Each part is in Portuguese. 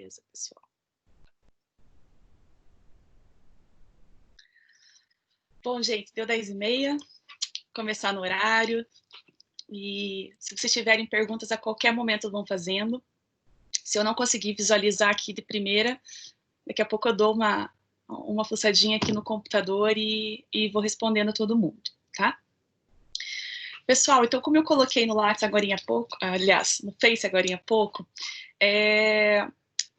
Beleza, pessoal. Bom, gente, deu 10h30, começar no horário. E se vocês tiverem perguntas a qualquer momento, vão fazendo. Se eu não conseguir visualizar aqui de primeira, daqui a pouco eu dou uma fuçadinha aqui no computador e vou respondendo a todo mundo, tá? Pessoal, então como eu coloquei no Lattes agorinha há pouco, aliás, no Face agorinha há pouco,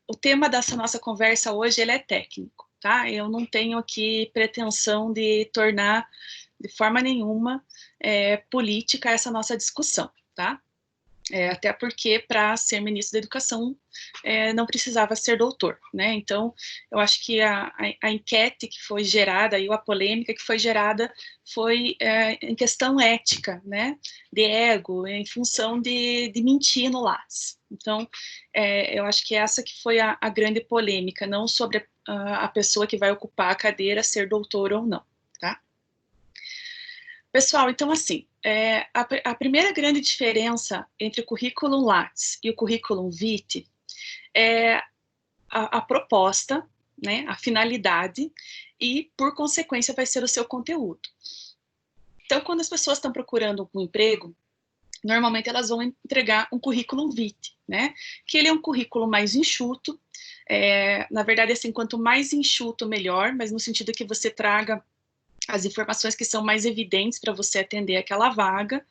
o tema dessa nossa conversa hoje, ele é técnico, tá? Eu não tenho aqui pretensão de tornar de forma nenhuma política essa nossa discussão, tá? Até porque para ser ministro da Educação não precisava ser doutor, né? Então, eu acho que a enquete que foi gerada e a polêmica que foi gerada foi em questão ética, né? De ego, em função de mentir no Lattes. Então, eu acho que essa que foi a grande polêmica, não sobre a pessoa que vai ocupar a cadeira ser doutor ou não, tá? Pessoal, então assim, a primeira grande diferença entre o currículo Lattes e o currículo Vitae é a proposta, né, a finalidade e, por consequência, vai ser o seu conteúdo. Então, quando as pessoas estão procurando um emprego, normalmente elas vão entregar um currículo Vitae, né, que ele é um currículo mais enxuto, na verdade, assim, quanto mais enxuto, melhor, mas no sentido que você traga as informações que são mais evidentes para você atender aquela vaga.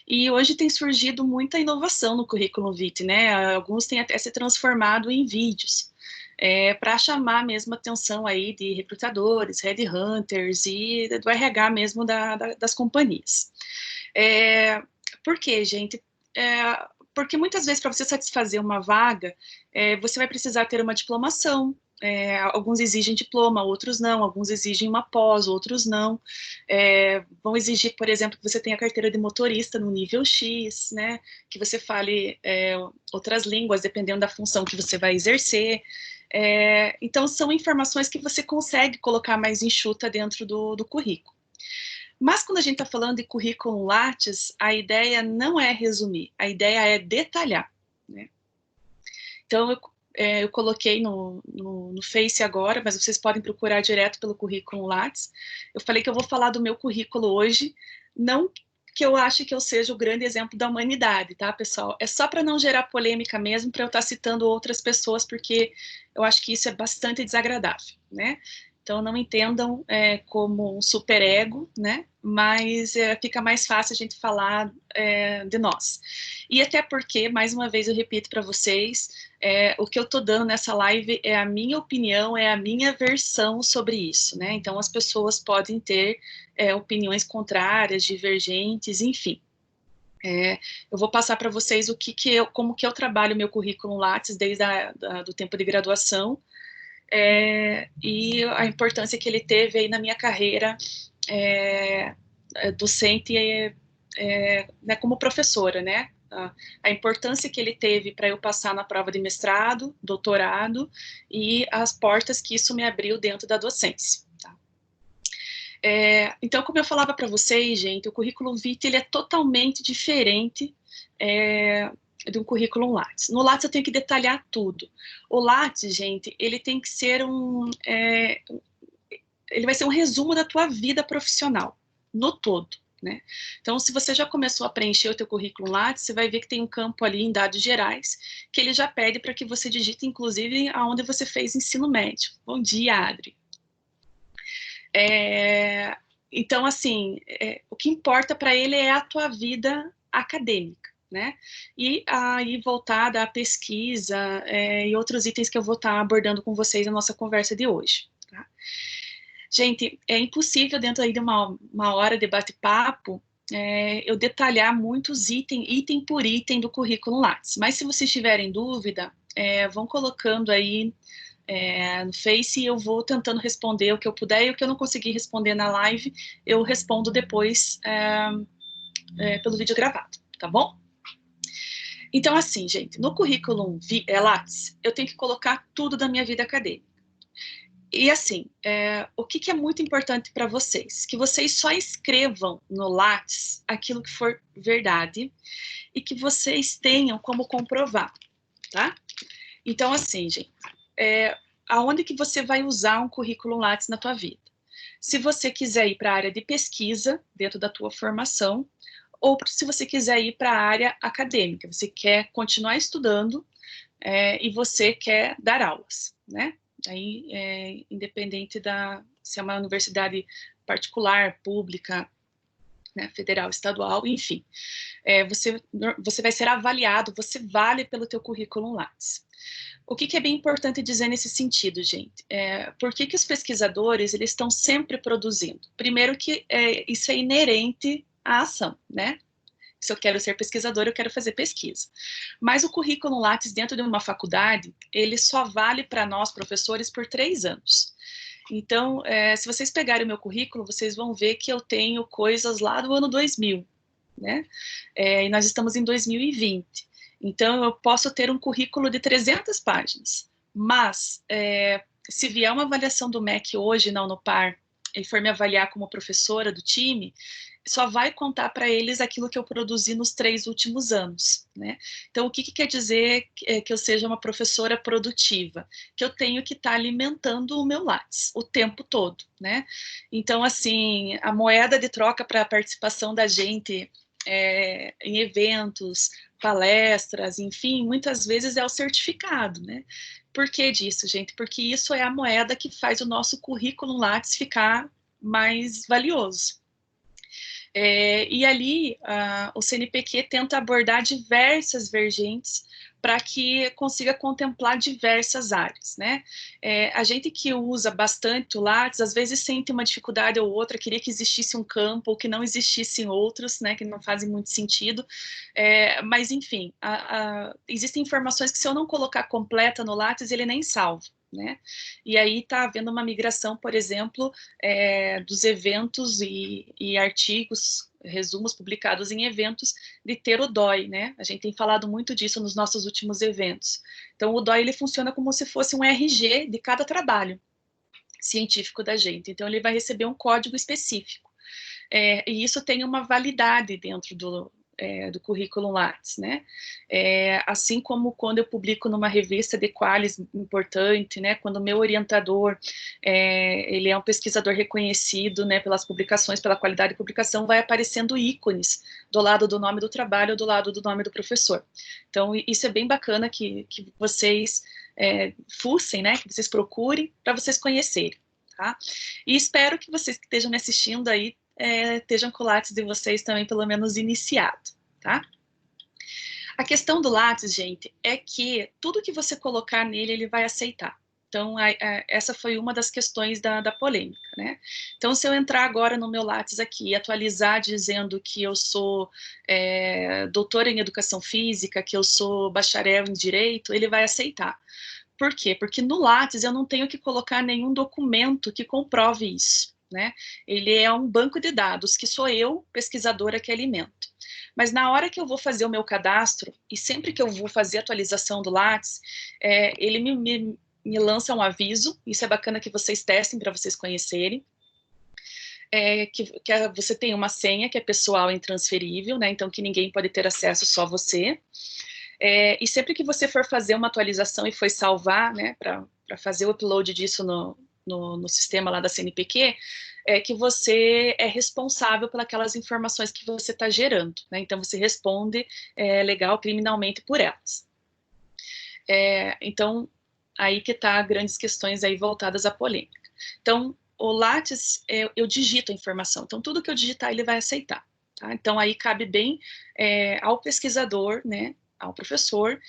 E hoje tem surgido muita inovação no currículo Vitae, né? Alguns têm até se transformado em vídeos, para chamar mesmo a atenção aí de recrutadores, headhunters e do RH mesmo das companhias. Por quê, gente? Porque muitas vezes para você satisfazer uma vaga, você vai precisar ter uma diplomação. Alguns exigem diploma, outros não, alguns exigem uma pós, outros não. Vão exigir, por exemplo, que você tenha carteira de motorista no nível X, né? Que você fale outras línguas, dependendo da função que você vai exercer. Então, são informações que você consegue colocar mais enxuta dentro do currículo. Mas quando a gente está falando de currículo Lattes, a ideia não é resumir, a ideia é detalhar, né? Então, eu coloquei no Face agora, mas vocês podem procurar direto pelo currículo Lattes. Eu falei que eu vou falar do meu currículo hoje, não que eu ache que eu seja o grande exemplo da humanidade, tá, pessoal? É só para não gerar polêmica mesmo, para eu estar citando outras pessoas, porque eu acho que isso é bastante desagradável, né? Então, não entendam como um superego, né? Mas fica mais fácil a gente falar de nós. E até porque, mais uma vez eu repito para vocês, o que eu estou dando nessa live é a minha opinião, é a minha versão sobre isso, né? Então, as pessoas podem ter opiniões contrárias, divergentes, enfim. Eu vou passar para vocês como que eu trabalho meu currículo Lattes desde do tempo de graduação, e a importância que ele teve aí na minha carreira docente, né, como professora, né? A importância que ele teve para eu passar na prova de mestrado, doutorado, e as portas que isso me abriu dentro da docência. Tá? Então, como eu falava para vocês, gente, o currículo Vitae ele é totalmente diferente de um currículo Lattes. No Lattes eu tenho que detalhar tudo. O Lattes, gente, ele tem que ser ele vai ser um resumo da tua vida profissional, no todo. Né? Então, se você já começou a preencher o teu currículo Lattes, você vai ver que tem um campo ali em dados gerais, que ele já pede para que você digite, inclusive, aonde você fez ensino médio. Bom dia, Adri. Então, assim, o que importa para ele é a tua vida acadêmica, né? E aí voltada à pesquisa e outros itens que eu vou estar abordando com vocês na nossa conversa de hoje. Tá? Gente, é impossível dentro aí de uma hora de bate-papo eu detalhar muitos item por item do currículo Lattes. Mas se vocês tiverem dúvida, vão colocando aí no Face e eu vou tentando responder o que eu puder, e o que eu não conseguir responder na live, eu respondo depois pelo vídeo gravado, tá bom? Então, assim, gente, no currículo Lattes, eu tenho que colocar tudo da minha vida acadêmica. E assim, o que é muito importante para vocês? Que vocês só escrevam no Lattes aquilo que for verdade e que vocês tenham como comprovar, tá? Então, assim, gente, aonde que você vai usar um currículo Lattes na tua vida? Se você quiser ir para a área de pesquisa, dentro da tua formação, ou se você quiser ir para a área acadêmica, você quer continuar estudando e você quer dar aulas, né? Aí, independente se é uma universidade particular, pública, né, federal, estadual, enfim, você vai ser avaliado, você vale pelo teu currículo Lattes. O que é bem importante dizer nesse sentido, gente? Por que os pesquisadores eles estão sempre produzindo? Primeiro que isso é inerente à ação, né? Se eu quero ser pesquisador, eu quero fazer pesquisa. Mas o currículo Lattes dentro de uma faculdade, ele só vale para nós, professores, por 3 anos. Então, se vocês pegarem o meu currículo, vocês vão ver que eu tenho coisas lá do ano 2000, né? E nós estamos em 2020. Então, eu posso ter um currículo de 300 páginas, mas se vier uma avaliação do MEC hoje na Unopar e for me avaliar como professora do time, só vai contar para eles aquilo que eu produzi nos 3 últimos anos, né? Então, o que quer dizer que eu seja uma professora produtiva? Que eu tenho que estar alimentando o meu Lattes o tempo todo, né? Então, assim, a moeda de troca para a participação da gente em eventos, palestras, enfim, muitas vezes é o certificado, né? Por que disso, gente? Porque isso é a moeda que faz o nosso currículo Lattes ficar mais valioso. E ali, o CNPq tenta abordar diversas vertentes para que consiga contemplar diversas áreas, né? A gente que usa bastante o Lattes, às vezes sente uma dificuldade ou outra, queria que existisse um campo ou que não existissem outros, né, que não fazem muito sentido, mas enfim, existem informações que se eu não colocar completa no Lattes, ele nem salva, né? E aí está havendo uma migração, por exemplo, dos eventos e artigos, resumos publicados em eventos, de ter o DOI, né? A gente tem falado muito disso nos nossos últimos eventos. Então, o DOI, ele funciona como se fosse um RG de cada trabalho científico da gente. Então, ele vai receber um código específico. E isso tem uma validade dentro do currículo Lattes, né? Assim como quando eu publico numa revista de qualis importante, né? Quando o meu orientador, ele é um pesquisador reconhecido, né? Pelas publicações, pela qualidade de publicação, vai aparecendo ícones do lado do nome do trabalho, do lado do nome do professor. Então, isso é bem bacana que vocês fuçem, né? Que vocês procurem para vocês conhecerem, tá? E espero que vocês que estejam me assistindo aí estejam com o Lattes de vocês também, pelo menos iniciado, tá? A questão do Lattes, gente, é que tudo que você colocar nele, ele vai aceitar. Então, essa foi uma das questões da polêmica, né? Então, se eu entrar agora no meu Lattes aqui e atualizar dizendo que eu sou doutora em Educação Física, que eu sou bacharel em Direito, ele vai aceitar. Por quê? Porque no Lattes eu não tenho que colocar nenhum documento que comprove isso, né? Ele é um banco de dados que sou eu, pesquisadora, que alimento. Mas na hora que eu vou fazer o meu cadastro, e sempre que eu vou fazer a atualização do Lattes, ele me lança um aviso, isso é bacana que vocês testem para vocês conhecerem, que você tem uma senha que é pessoal e intransferível, né? Então que ninguém pode ter acesso, só você. E sempre que você for fazer uma atualização e for salvar, né, para fazer o upload disso no sistema lá da CNPq, que você é responsável pelas informações que você está gerando, né? Então você responde legal, criminalmente por elas. Então, aí que tá grandes questões aí voltadas à polêmica. Então, o Lattes, eu digito a informação, então tudo que eu digitar ele vai aceitar, tá? Então aí cabe bem ao pesquisador, né, ao professor,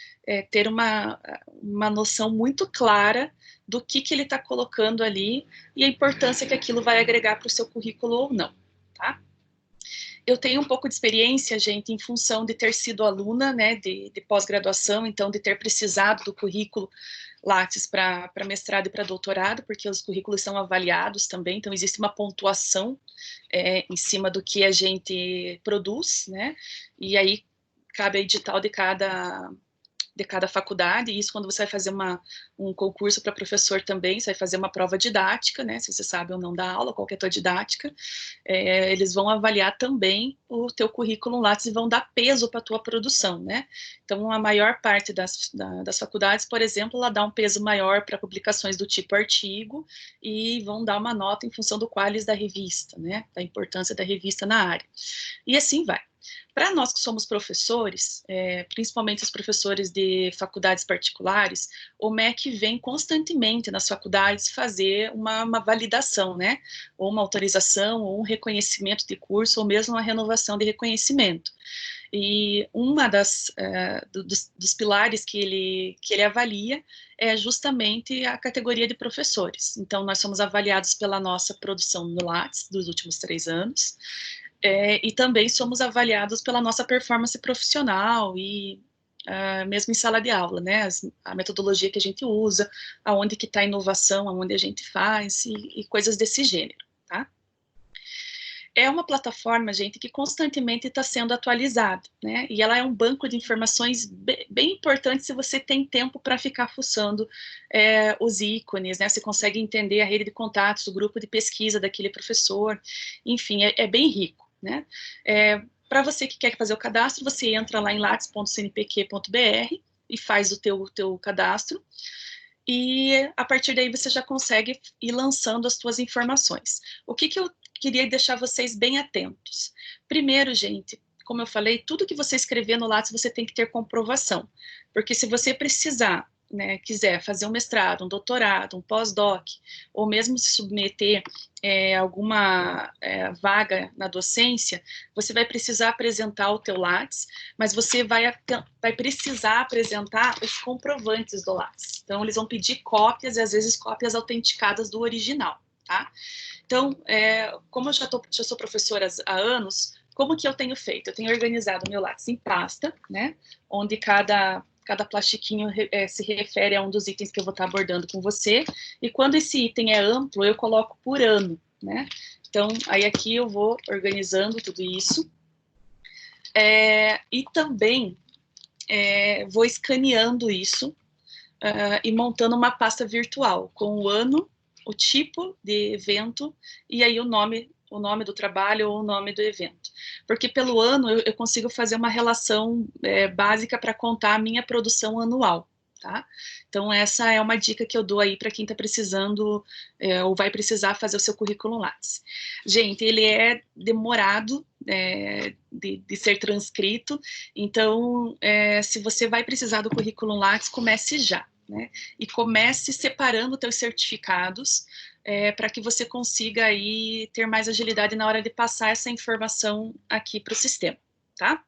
ter uma noção muito clara do que ele está colocando ali e a importância que aquilo vai agregar para o seu currículo ou não, tá? Eu tenho um pouco de experiência, gente, em função de ter sido aluna, né, de pós-graduação, então de ter precisado do currículo Lattes para mestrado e para doutorado, porque os currículos são avaliados também, então existe uma pontuação em cima do que a gente produz, né, e aí cabe a edital de de cada faculdade, e isso quando você vai fazer um concurso para professor também, você vai fazer uma prova didática, né, se você sabe ou não da aula, qual que é a tua didática, eles vão avaliar também o teu currículo Lattes e vão dar peso para a tua produção, né, então a maior parte das faculdades, por exemplo, ela dá um peso maior para publicações do tipo artigo, e vão dar uma nota em função do qualis da revista, né, da importância da revista na área, e assim vai. Para nós que somos professores, principalmente os professores de faculdades particulares, o MEC vem constantemente nas faculdades fazer uma validação, né? Ou uma autorização, ou um reconhecimento de curso, ou mesmo uma renovação de reconhecimento. E uma dos pilares que ele avalia é justamente a categoria de professores. Então, nós somos avaliados pela nossa produção no Lattes dos últimos 3 anos, e também somos avaliados pela nossa performance profissional e mesmo em sala de aula, né, a metodologia que a gente usa, aonde que está a inovação, aonde a gente faz e coisas desse gênero, tá? É uma plataforma, gente, que constantemente está sendo atualizada, né, e ela é um banco de informações bem importante se você tem tempo para ficar fuçando os ícones, né, você consegue entender a rede de contatos, o grupo de pesquisa daquele professor, enfim, é bem rico, né, para você que quer fazer o cadastro, você entra lá em lattes.cnpq.br e faz o teu cadastro, e a partir daí você já consegue ir lançando as suas informações. O que eu queria deixar vocês bem atentos? Primeiro, gente, como eu falei, tudo que você escrever no Lattes você tem que ter comprovação, porque se você precisar, né, quiser fazer um mestrado, um doutorado, um pós-doc, ou mesmo se submeter alguma vaga na docência, você vai precisar apresentar o teu Lattes, mas você vai precisar apresentar os comprovantes do Lattes. Então, eles vão pedir cópias, e às vezes cópias autenticadas do original, tá? Então, como eu já sou professora há anos, como que eu tenho feito? Eu tenho organizado o meu Lattes em pasta, né, onde cada plastiquinho se refere a um dos itens que eu vou estar abordando com você, e quando esse item é amplo, eu coloco por ano, né? Então, aí aqui eu vou organizando tudo isso, e também vou escaneando isso e montando uma pasta virtual com o ano, o tipo de evento e aí o nome do trabalho ou o nome do evento. Porque pelo ano eu consigo fazer uma relação básica para contar a minha produção anual, tá? Então essa é uma dica que eu dou aí para quem está precisando ou vai precisar fazer o seu currículo Lattes. Gente, ele é demorado de ser transcrito, então se você vai precisar do currículo Lattes, comece já. Né? E comece separando teus certificados para que você consiga aí ter mais agilidade na hora de passar essa informação aqui para o sistema, tá?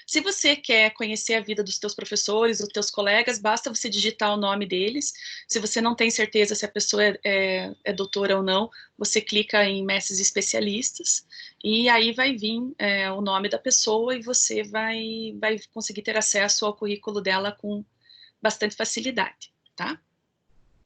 Se você quer conhecer a vida dos teus professores, dos teus colegas, basta você digitar o nome deles. Se você não tem certeza se a pessoa é doutora ou não, você clica em mestres especialistas e aí vai vir o nome da pessoa e você vai conseguir ter acesso ao currículo dela com bastante facilidade, tá?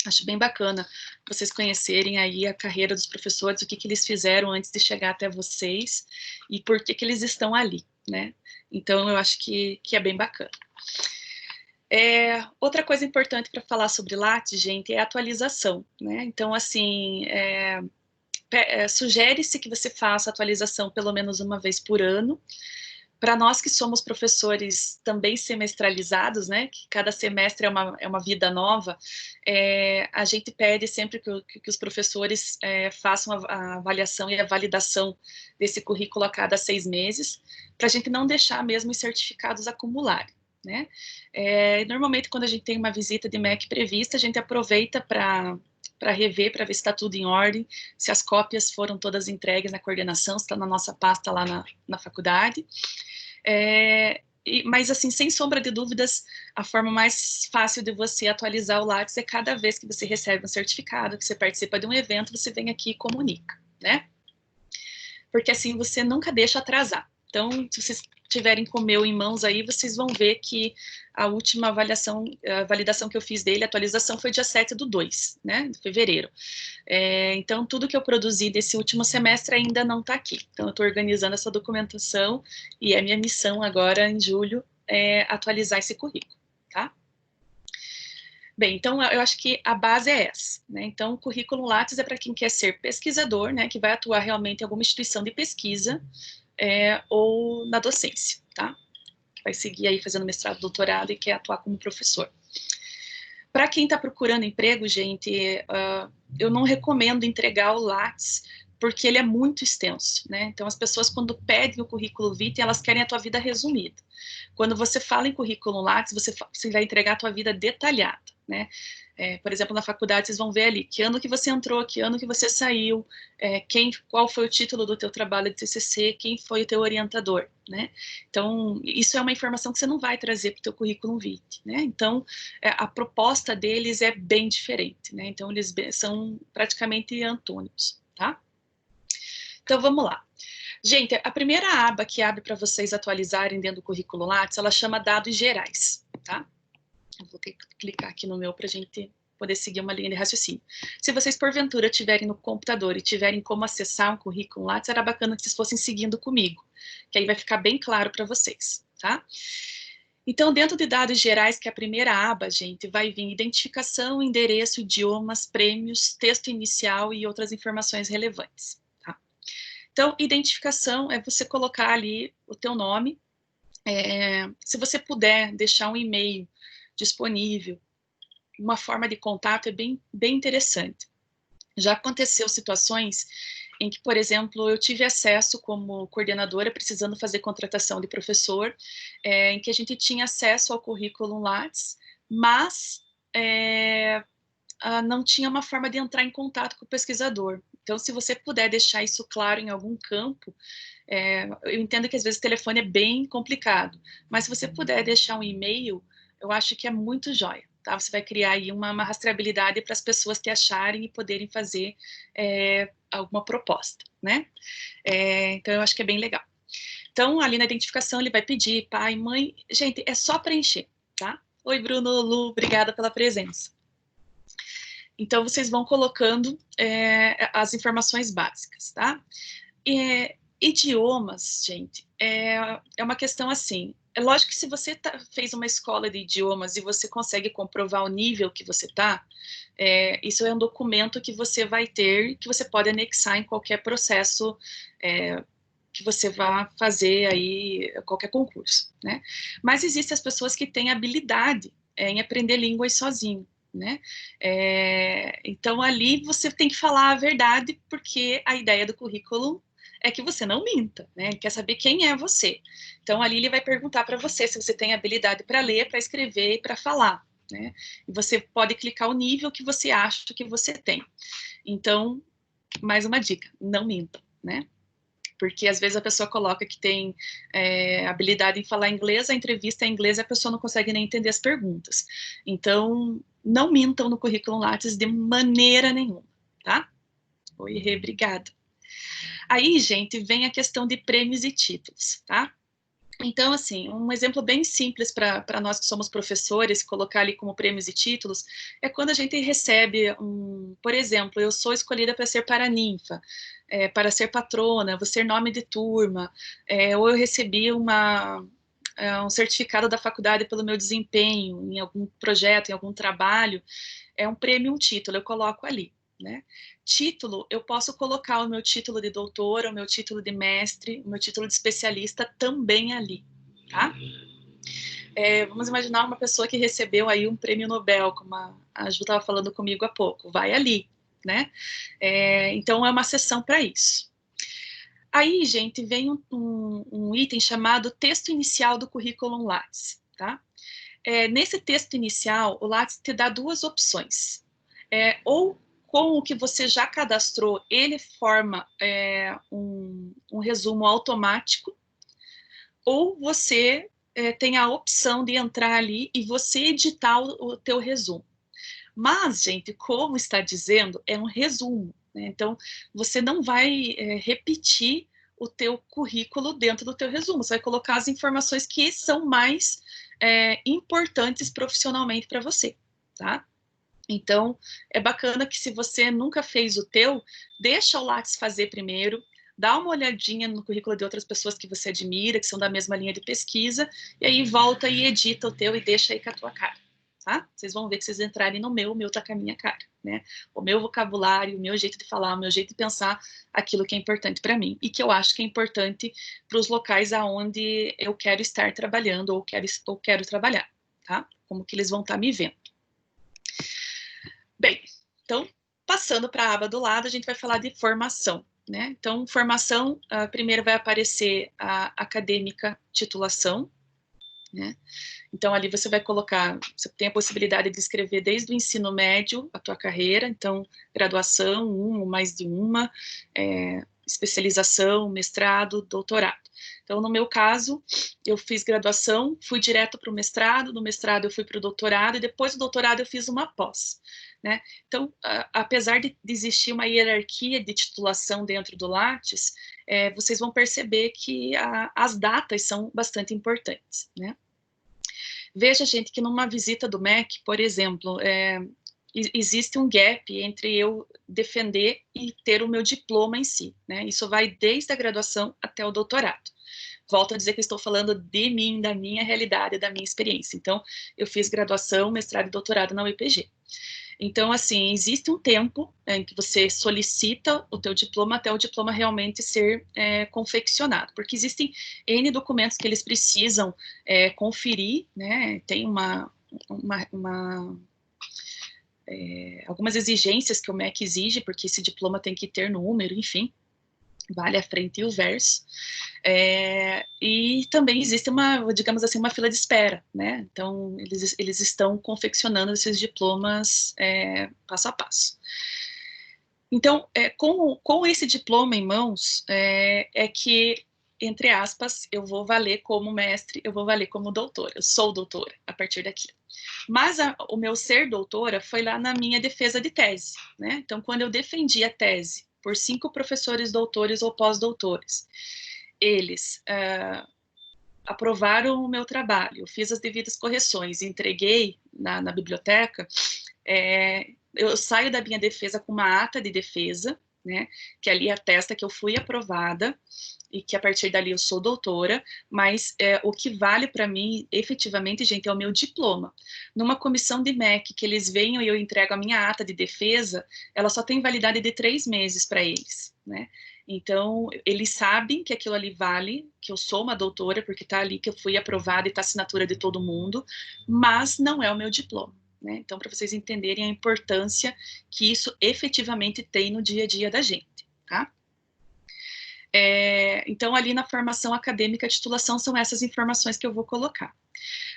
Acho bem bacana vocês conhecerem aí a carreira dos professores, o que eles fizeram antes de chegar até vocês e por que eles estão ali, né? Então, eu acho que é bem bacana. Outra coisa importante para falar sobre Lattes, gente, é a atualização, né? Então, assim, sugere-se que você faça atualização pelo menos uma vez por ano. Para nós que somos professores também semestralizados, né, que cada semestre é uma vida nova, a gente pede sempre que os professores façam a avaliação e a validação desse currículo a cada 6 meses, para a gente não deixar mesmo os certificados acumularem, né? Normalmente, quando a gente tem uma visita de MEC prevista, a gente aproveita para rever, para ver se está tudo em ordem, se as cópias foram todas entregues na coordenação, se está na nossa pasta lá na faculdade. Mas, assim, sem sombra de dúvidas, a forma mais fácil de você atualizar o Lattes é cada vez que você recebe um certificado, que você participa de um evento, você vem aqui e comunica, né? Porque assim você nunca deixa atrasar. Então, se vocês tiverem com o meu em mãos aí, vocês vão ver que a última validação que eu fiz dele, a atualização, foi dia 7/2, né, de fevereiro. Então, tudo que eu produzi desse último semestre ainda não está aqui. Então, eu estou organizando essa documentação e é minha missão agora, em julho, atualizar esse currículo, Bem, então eu acho que a base é essa, né? Então, o currículo Lattes é para quem quer ser pesquisador, né? Que vai atuar realmente em alguma instituição de pesquisa ou na docência, tá? Que vai seguir aí fazendo mestrado, doutorado e quer atuar como professor. Para quem está procurando emprego, gente, eu não recomendo entregar o Lattes, porque ele é muito extenso, né? Então, as pessoas, quando pedem o currículo vitae, elas querem a tua vida resumida. Quando você fala em currículo Lattes, você vai entregar a tua vida detalhada, né? Por exemplo, na faculdade, vocês vão ver ali que ano que você entrou, que ano que você saiu, qual foi o título do teu trabalho de TCC, quem foi o teu orientador, né? Então, isso é uma informação que você não vai trazer para o teu currículo vitae, né? Então, a proposta deles é bem diferente, né? Então, eles são praticamente antônimos, tá? Então, vamos lá. Gente, a primeira aba que abre para vocês atualizarem dentro do currículo Lattes, ela chama dados gerais, tá? Eu vou ter que clicar aqui no meu para a gente poder seguir uma linha de raciocínio. Se vocês, porventura, tiverem no computador e tiverem como acessar um currículo Lattes, era bacana que vocês fossem seguindo comigo, que aí vai ficar bem claro para vocês, tá? Então, dentro de dados gerais, que é a primeira aba, gente, vai vir identificação, endereço, idiomas, prêmios, texto inicial e outras informações relevantes, tá? Então, identificação é você colocar ali o teu nome, se você puder deixar um e-mail disponível, uma forma de contato é bem interessante. Já aconteceu situações em que, por exemplo, eu tive acesso como coordenadora, precisando fazer contratação de professor, em que a gente tinha acesso ao currículo Lattes, mas não tinha uma forma de entrar em contato com o pesquisador. Então, se você puder deixar isso claro em algum campo, eu entendo que às vezes o telefone é bem complicado, mas se você puder deixar um e-mail, eu acho que é muito jóia, tá? Você vai criar aí uma rastreabilidade para as pessoas te acharem e poderem fazer alguma proposta, né? Então, eu acho que é bem legal. Então, ali na identificação, ele vai pedir pai, mãe. Gente, é só preencher, tá? Oi, Bruno, Lu, obrigada pela presença. Então, vocês vão colocando as informações básicas, tá? Idiomas, gente, é uma questão assim. É lógico que se você fez uma escola de idiomas e você consegue comprovar o nível que você está, isso é um documento que você vai ter, que você pode anexar em qualquer processo que você vá fazer aí, qualquer concurso, né? Mas existem as pessoas que têm habilidade em aprender línguas sozinho, né? Então, ali você tem que falar a verdade, porque a ideia do currículo é que você não minta, né? Ele quer saber quem é você. Então, ali ele vai perguntar para você se você tem habilidade para ler, para escrever e para falar, né? E você pode clicar o nível que você acha que você tem. Então, mais uma dica, não minta, né? Porque às vezes a pessoa coloca que tem habilidade em falar inglês, a entrevista é em inglês e a pessoa não consegue nem entender as perguntas. Então, não mintam no currículo Lattes de maneira nenhuma, tá? Oi, Rê, obrigada. Aí, gente, vem a questão de prêmios e títulos, tá? Então, assim, um exemplo bem simples para nós que somos professores, colocar ali como prêmios e títulos, é quando a gente recebe por exemplo, eu sou escolhida para ser paraninfa, para ser patrona, vou ser nome de turma, ou eu recebi um certificado da faculdade pelo meu desempenho em algum projeto, em algum trabalho, é um prêmio, um título, eu coloco ali, né? Título, eu posso colocar o meu título de doutora, o meu título de mestre, o meu título de especialista também ali, tá? Vamos imaginar uma pessoa que recebeu aí um prêmio Nobel, como a Ju estava falando comigo há pouco, vai ali, né? Então, é uma sessão para isso. Aí, gente, vem um item chamado texto inicial do currículo Lattes, tá? Nesse texto inicial, o Lattes te dá duas opções. Ou com o que você já cadastrou, ele forma um resumo automático, ou você tem a opção de entrar ali e você editar o teu resumo. Mas, gente, como está dizendo, é um resumo, né? Então, você não vai repetir o teu currículo dentro do teu resumo, você vai colocar as informações que são mais importantes profissionalmente para você, tá? Então, é bacana que se você nunca fez o teu, deixa o Lattes fazer primeiro, dá uma olhadinha no currículo de outras pessoas que você admira, que são da mesma linha de pesquisa, e aí volta e edita o teu e deixa aí com a tua cara, tá? Vocês vão ver que vocês entrarem no meu, o meu tá com a minha cara, né? O meu vocabulário, o meu jeito de falar, o meu jeito de pensar, aquilo que é importante para mim e que eu acho que é importante para os locais aonde eu quero estar trabalhando ou quero trabalhar, tá? Como que eles vão estar me vendo. Bem, então, passando para a aba do lado, a gente vai falar de formação, né? Então, formação, primeiro vai aparecer a acadêmica titulação, né? Então, ali você vai colocar, você tem a possibilidade de escrever desde o ensino médio a tua carreira, então, graduação, uma ou mais de uma, especialização, mestrado, doutorado. Então, no meu caso, eu fiz graduação, fui direto para o mestrado, no mestrado eu fui para o doutorado, e depois do doutorado eu fiz uma pós, né? Então, apesar de existir uma hierarquia de titulação dentro do Lattes, vocês vão perceber que as datas são bastante importantes, né? Veja, gente, que numa visita do MEC, por exemplo, existe um gap entre eu defender e ter o meu diploma em si, né? Isso vai desde a graduação até o doutorado. Volto a dizer que estou falando de mim, da minha realidade, da minha experiência. Então, eu fiz graduação, mestrado e doutorado na UEPG. Então, assim, existe um tempo em que você solicita o teu diploma até o diploma realmente ser confeccionado, porque existem N documentos que eles precisam conferir, né? Tem algumas exigências que o MEC exige, porque esse diploma tem que ter número, enfim, vale a frente e o verso. E também existe digamos assim, uma fila de espera, né? Então, eles estão confeccionando esses diplomas passo a passo. Então, com esse diploma em mãos, que, entre aspas, eu vou valer como mestre, eu vou valer como doutora, eu sou doutora a partir daqui. Mas o meu ser doutora foi lá na minha defesa de tese, né? Então, quando eu defendi a tese por 5 professores doutores ou pós-doutores, eles aprovaram o meu trabalho, eu fiz as devidas correções, entreguei na biblioteca, eu saio da minha defesa com uma ata de defesa, né, que ali atesta que eu fui aprovada e que a partir dali eu sou doutora, mas o que vale para mim, efetivamente, gente, é o meu diploma. Numa comissão de MEC, que eles venham e eu entrego a minha ata de defesa, ela só tem validade de 3 meses para eles, né? Então, eles sabem que aquilo ali vale, que eu sou uma doutora, porque está ali que eu fui aprovada e está a assinatura de todo mundo, mas não é o meu diploma, né? Então, para vocês entenderem a importância que isso efetivamente tem no dia a dia da gente, tá? Então, ali na formação acadêmica, a titulação são essas informações que eu vou colocar.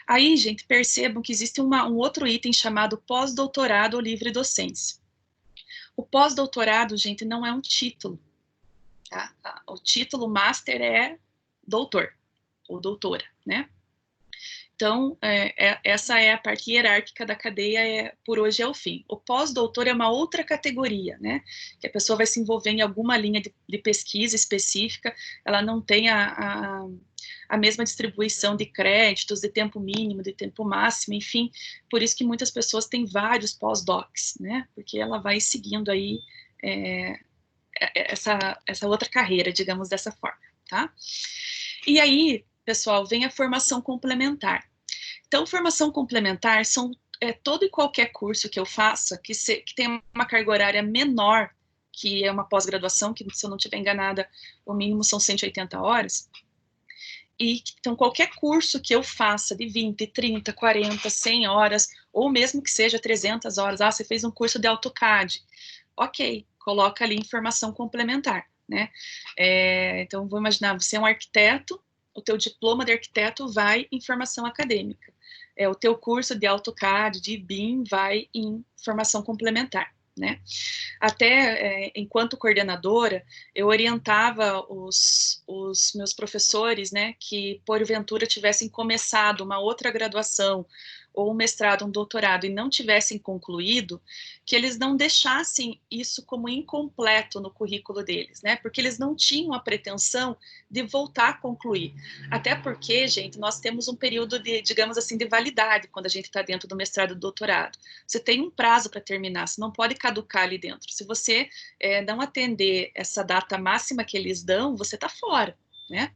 Aí, gente, percebam que existe um outro item chamado pós-doutorado ou livre docência. O pós-doutorado, gente, não é um título, tá? O título master é doutor ou doutora, né? Então, essa é a parte hierárquica da cadeia, por hoje é o fim. O pós-doutor é uma outra categoria, né? Que a pessoa vai se envolver em alguma linha de pesquisa específica, ela não tem a mesma distribuição de créditos, de tempo mínimo, de tempo máximo, enfim, por isso que muitas pessoas têm vários pós-docs, né? Porque ela vai seguindo aí essa outra carreira, digamos dessa forma, tá? E aí, pessoal, vem a formação complementar. Então, formação complementar são todo e qualquer curso que eu faça que tem uma carga horária menor, que é uma pós-graduação, que, se eu não estiver enganada, o mínimo são 180 horas. Então, qualquer curso que eu faça de 20, 30, 40, 100 horas, ou mesmo que seja 300 horas, você fez um curso de AutoCAD, ok, coloca ali informação complementar, né? Então, vou imaginar, você é um arquiteto, o teu diploma de arquiteto vai em formação acadêmica. O teu curso de AutoCAD, de BIM, vai em formação complementar, né? Até enquanto coordenadora, eu orientava os meus professores, né, que porventura tivessem começado uma outra graduação, ou um mestrado, um doutorado, e não tivessem concluído, que eles não deixassem isso como incompleto no currículo deles, né? Porque eles não tinham a pretensão de voltar a concluir. Até porque, gente, nós temos um período de, digamos assim, de validade quando a gente está dentro do mestrado e do doutorado. Você tem um prazo para terminar, você não pode caducar ali dentro. Se você não atender essa data máxima que eles dão, você está fora, né?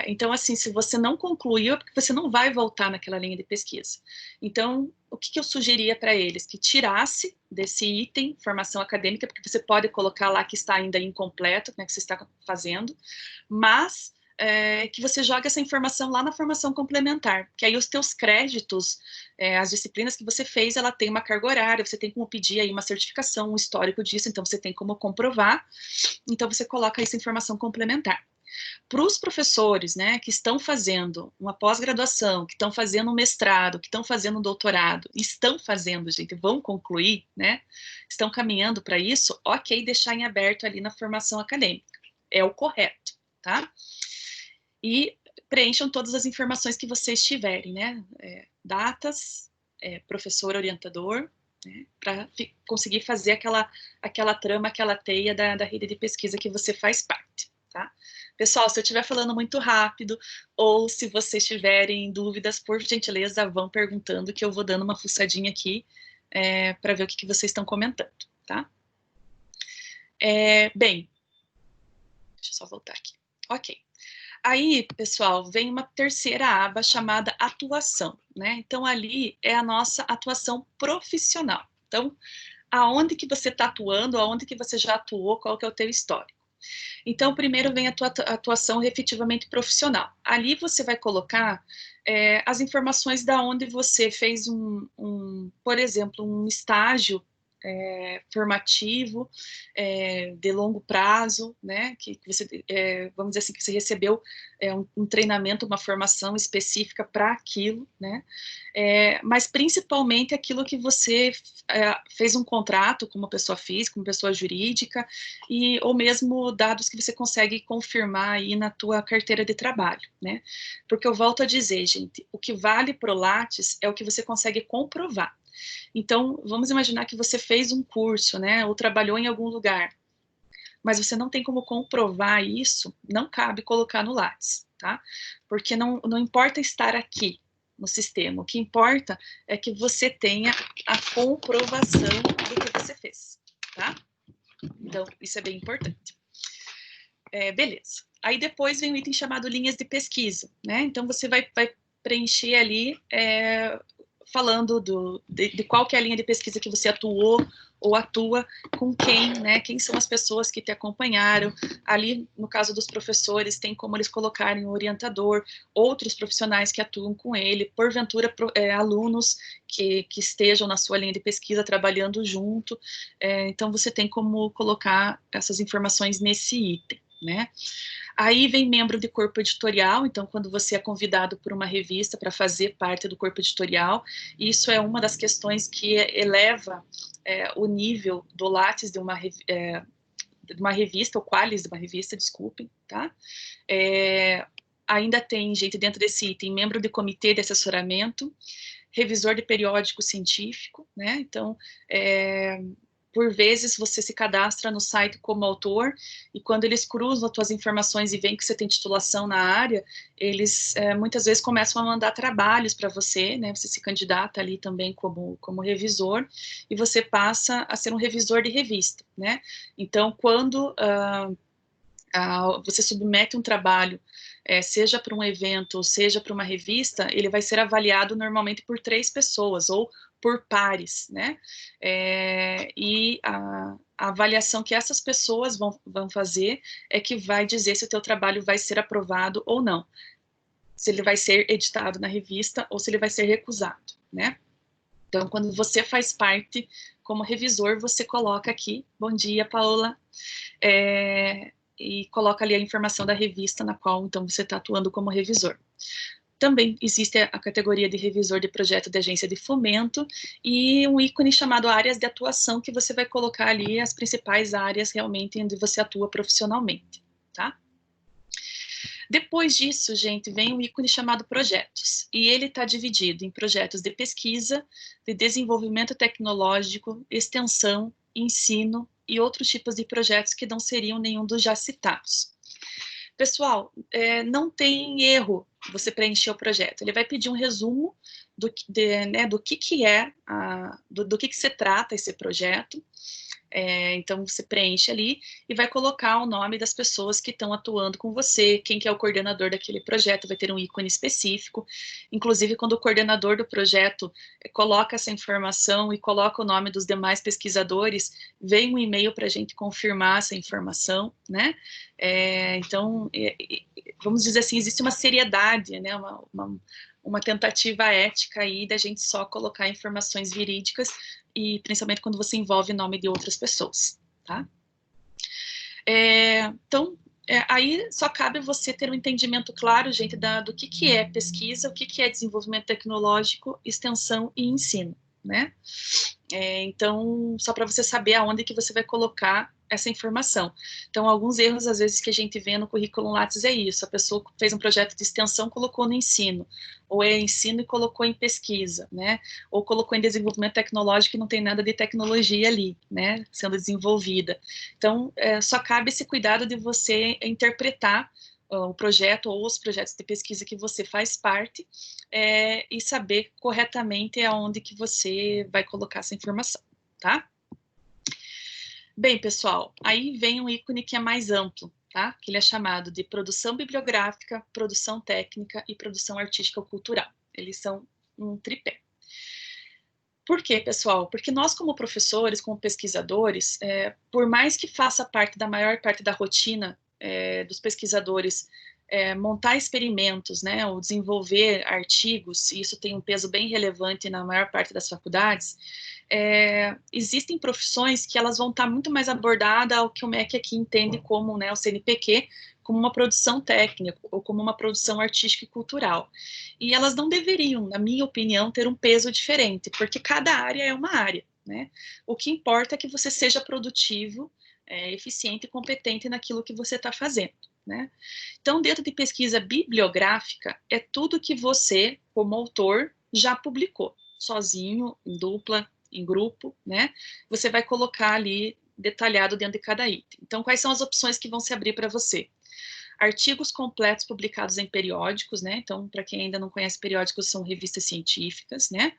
Então, assim, se você não concluiu, é porque você não vai voltar naquela linha de pesquisa. Então, o que eu sugeria para eles? Que tirasse desse item formação acadêmica, porque você pode colocar lá que está ainda incompleto, né, que você está fazendo, mas que você jogue essa informação lá na formação complementar, que aí os teus créditos, as disciplinas que você fez, ela tem uma carga horária, você tem como pedir aí uma certificação, um histórico disso, então você tem como comprovar, então você coloca essa informação complementar. Para os professores, né, que estão fazendo uma pós-graduação, que estão fazendo um mestrado, que estão fazendo um doutorado, estão fazendo, gente, vão concluir, né, estão caminhando para isso, ok, deixar em aberto ali na formação acadêmica, é o correto, tá? E preencham todas as informações que vocês tiverem, né, datas, professor orientador, né, para conseguir fazer aquela trama, aquela teia da rede de pesquisa que você faz parte, tá? Pessoal, se eu estiver falando muito rápido, ou se vocês tiverem dúvidas, por gentileza, vão perguntando, que eu vou dando uma fuçadinha aqui, para ver o que vocês estão comentando, tá? Bem, deixa eu só voltar aqui. Ok. Aí, pessoal, vem uma terceira aba chamada atuação, né? Então, ali é a nossa atuação profissional. Então, aonde que você está atuando, aonde que você já atuou, qual que é o teu histórico. Então, primeiro vem a tua atuação efetivamente profissional. Ali você vai colocar as informações da onde você fez por exemplo, um estágio formativo, de longo prazo, né, que você, vamos dizer assim, que você recebeu um treinamento, uma formação específica para aquilo, né, mas principalmente aquilo que você fez um contrato com uma pessoa física, com uma pessoa jurídica, ou mesmo dados que você consegue confirmar aí na tua carteira de trabalho, né, porque eu volto a dizer, gente, o que vale pro Lattes é o que você consegue comprovar. Então, vamos imaginar que você fez um curso, né, ou trabalhou em algum lugar, mas você não tem como comprovar isso, não cabe colocar no Lattes, tá? Porque não importa estar aqui no sistema, o que importa é que você tenha a comprovação do que você fez, tá? Então, isso é bem importante. Beleza. Aí depois vem o item chamado linhas de pesquisa, né? Então, você vai preencher ali falando de qual que é a linha de pesquisa que você atuou ou atua, com quem, né, quem são as pessoas que te acompanharam. Ali, no caso dos professores, tem como eles colocarem o orientador, outros profissionais que atuam com ele, porventura alunos que estejam na sua linha de pesquisa trabalhando junto, então você tem como colocar essas informações nesse item, né? Aí vem membro de corpo editorial, então quando você é convidado por uma revista para fazer parte do corpo editorial, isso é uma das questões que eleva o nível do Lattes de uma revista, ou qualis de uma revista, desculpem, tá? Ainda tem, gente, dentro desse item, membro de comitê de assessoramento, revisor de periódico científico, né? Então, por vezes você se cadastra no site como autor, e quando eles cruzam as tuas informações e veem que você tem titulação na área, eles muitas vezes começam a mandar trabalhos para você, né, você se candidata ali também como revisor, e você passa a ser um revisor de revista, né, então quando você submete um trabalho, seja para um evento, ou seja para uma revista, ele vai ser avaliado normalmente por 3 pessoas, ou por pares, né? E a avaliação que essas pessoas vão fazer é que vai dizer se o teu trabalho vai ser aprovado ou não, se ele vai ser editado na revista ou se ele vai ser recusado, né? Então, quando você faz parte como revisor, você coloca aqui, bom dia, Paola, e coloca ali a informação da revista na qual, então, você está atuando como revisor. Também existe a categoria de revisor de projeto de agência de fomento e um ícone chamado áreas de atuação, que você vai colocar ali as principais áreas realmente onde você atua profissionalmente, tá? Depois disso, gente, vem um ícone chamado projetos, e ele está dividido em projetos de pesquisa, de desenvolvimento tecnológico, extensão, ensino e outros tipos de projetos que não seriam nenhum dos já citados. Pessoal, não tem erro você preencher o projeto. Ele vai pedir um resumo do que se trata esse projeto, Então, você preenche ali e vai colocar o nome das pessoas que estão atuando com você, quem que é o coordenador daquele projeto, vai ter um ícone específico. Inclusive, quando o coordenador do projeto coloca essa informação e coloca o nome dos demais pesquisadores, vem um e-mail para a gente confirmar essa informação, né? Então, vamos dizer assim, existe uma seriedade, né? Uma tentativa ética aí da gente só colocar informações verídicas e principalmente quando você envolve o nome de outras pessoas, tá? Então, aí só cabe você ter um entendimento claro, gente, do que é pesquisa, o que é desenvolvimento tecnológico, extensão e ensino, né? Então, só para você saber aonde que você vai colocar essa informação. Então, alguns erros, às vezes, que a gente vê no currículo Lattes é isso, a pessoa fez um projeto de extensão, colocou no ensino, ou é ensino e colocou em pesquisa, né? Ou colocou em desenvolvimento tecnológico e não tem nada de tecnologia ali, né, sendo desenvolvida. Então, só cabe esse cuidado de você interpretar o projeto ou os projetos de pesquisa que você faz parte e saber corretamente aonde que você vai colocar essa informação, tá? Bem, pessoal, aí vem um ícone que é mais amplo, tá? Que ele é chamado de produção bibliográfica, produção técnica e produção artística ou cultural. Eles são um tripé. Por quê, pessoal? Porque nós, como professores, como pesquisadores, por mais que faça parte da maior parte da rotina dos pesquisadores, montar experimentos, né, ou desenvolver artigos, e isso tem um peso bem relevante na maior parte das faculdades, existem profissões que elas vão estar muito mais abordadas ao que o MEC aqui entende como, né, o CNPq, como uma produção técnica ou como uma produção artística e cultural. E elas não deveriam, na minha opinião, ter um peso diferente, porque cada área é uma área, né? O que importa é que você seja produtivo, eficiente e competente naquilo que você está fazendo, né? Então, dentro de pesquisa bibliográfica, é tudo que você, como autor, já publicou, sozinho, em dupla, em grupo, né? Você vai colocar ali detalhado dentro de cada item. Então, quais são as opções que vão se abrir para você? Artigos completos publicados em periódicos, né? Então, para quem ainda não conhece, periódicos são revistas científicas, né?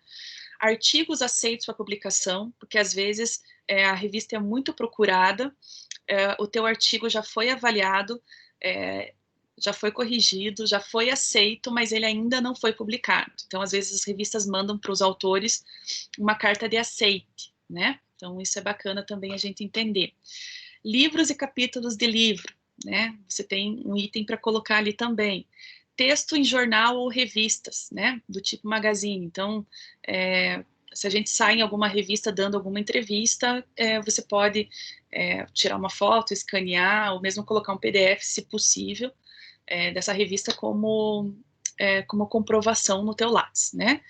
Artigos aceitos para publicação, porque às vezes a revista é muito procurada, o teu artigo já foi avaliado, já foi corrigido, já foi aceito, mas ele ainda não foi publicado. Então, às vezes, as revistas mandam para os autores uma carta de aceite, né? Então, isso é bacana também a gente entender. Livros e capítulos de livro, né? Você tem um item para colocar ali também. Texto em jornal ou revistas, né? Do tipo magazine. Então, se a gente sai em alguma revista dando alguma entrevista, você pode tirar uma foto, escanear, ou mesmo colocar um PDF, se possível, dessa revista como comprovação no teu Lattes, né?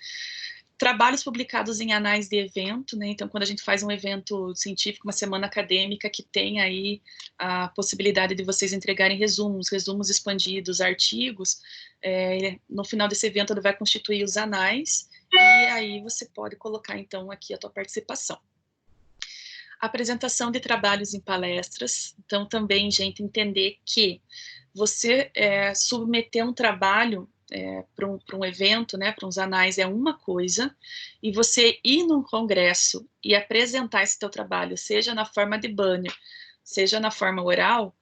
Trabalhos publicados em anais de evento, né? Então, quando a gente faz um evento científico, uma semana acadêmica, que tem aí a possibilidade de vocês entregarem resumos expandidos, artigos, no final desse evento ele vai constituir os anais, e aí você pode colocar, então, aqui a tua participação. Apresentação de trabalhos em palestras. Então, também, gente, entender que você submeter um trabalho para um evento, né, para uns anais é uma coisa, e você ir num congresso e apresentar esse teu trabalho, seja na forma de banner, seja na forma oral,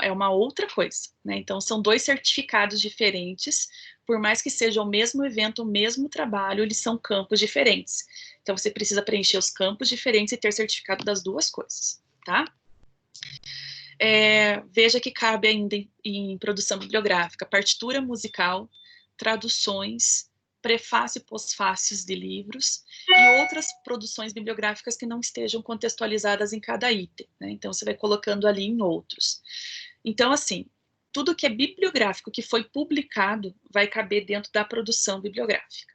é uma outra coisa, né? Então, são dois certificados diferentes, por mais que seja o mesmo evento, o mesmo trabalho, eles são campos diferentes. Então, você precisa preencher os campos diferentes e ter certificado das duas coisas, tá? Veja que cabe ainda em produção bibliográfica, partitura musical, traduções, prefácio e pós-fácios de livros e outras produções bibliográficas que não estejam contextualizadas em cada item, né? Então, você vai colocando ali em outros. Então, assim, tudo que é bibliográfico, que foi publicado, vai caber dentro da produção bibliográfica.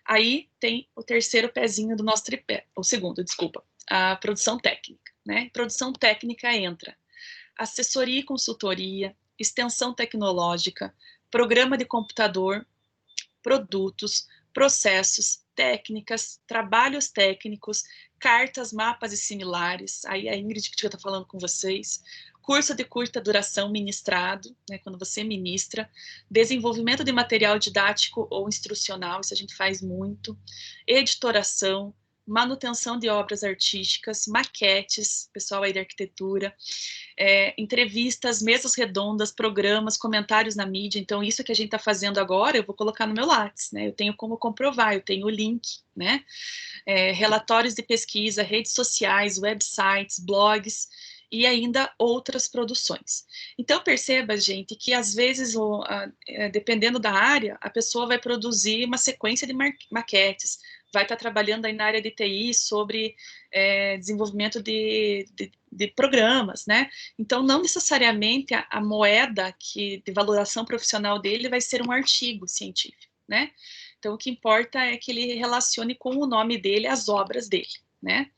Aí tem o terceiro pezinho do nosso tripé, o segundo, desculpa, a produção técnica, né? Produção técnica entra assessoria e consultoria, extensão tecnológica, programa de computador, produtos, processos, técnicas, trabalhos técnicos, cartas, mapas e similares. Aí a Ingrid que está falando com vocês. Curso de curta duração ministrado, né, quando você ministra. Desenvolvimento de material didático ou instrucional, isso a gente faz muito. Editoração, manutenção de obras artísticas, maquetes, pessoal aí da arquitetura, entrevistas, mesas redondas, programas, comentários na mídia. Então, isso que a gente está fazendo agora, eu vou colocar no meu Lattes, né? Eu tenho como comprovar, eu tenho o link, né? Relatórios de pesquisa, redes sociais, websites, blogs e ainda outras produções. Então, perceba, gente, que às vezes, dependendo da área, a pessoa vai produzir uma sequência de maquetes, vai estar trabalhando aí na área de TI sobre desenvolvimento de programas, né? Então, não necessariamente a moeda de valoração profissional dele vai ser um artigo científico, né? Então, o que importa é que ele relacione com o nome dele as obras dele, né?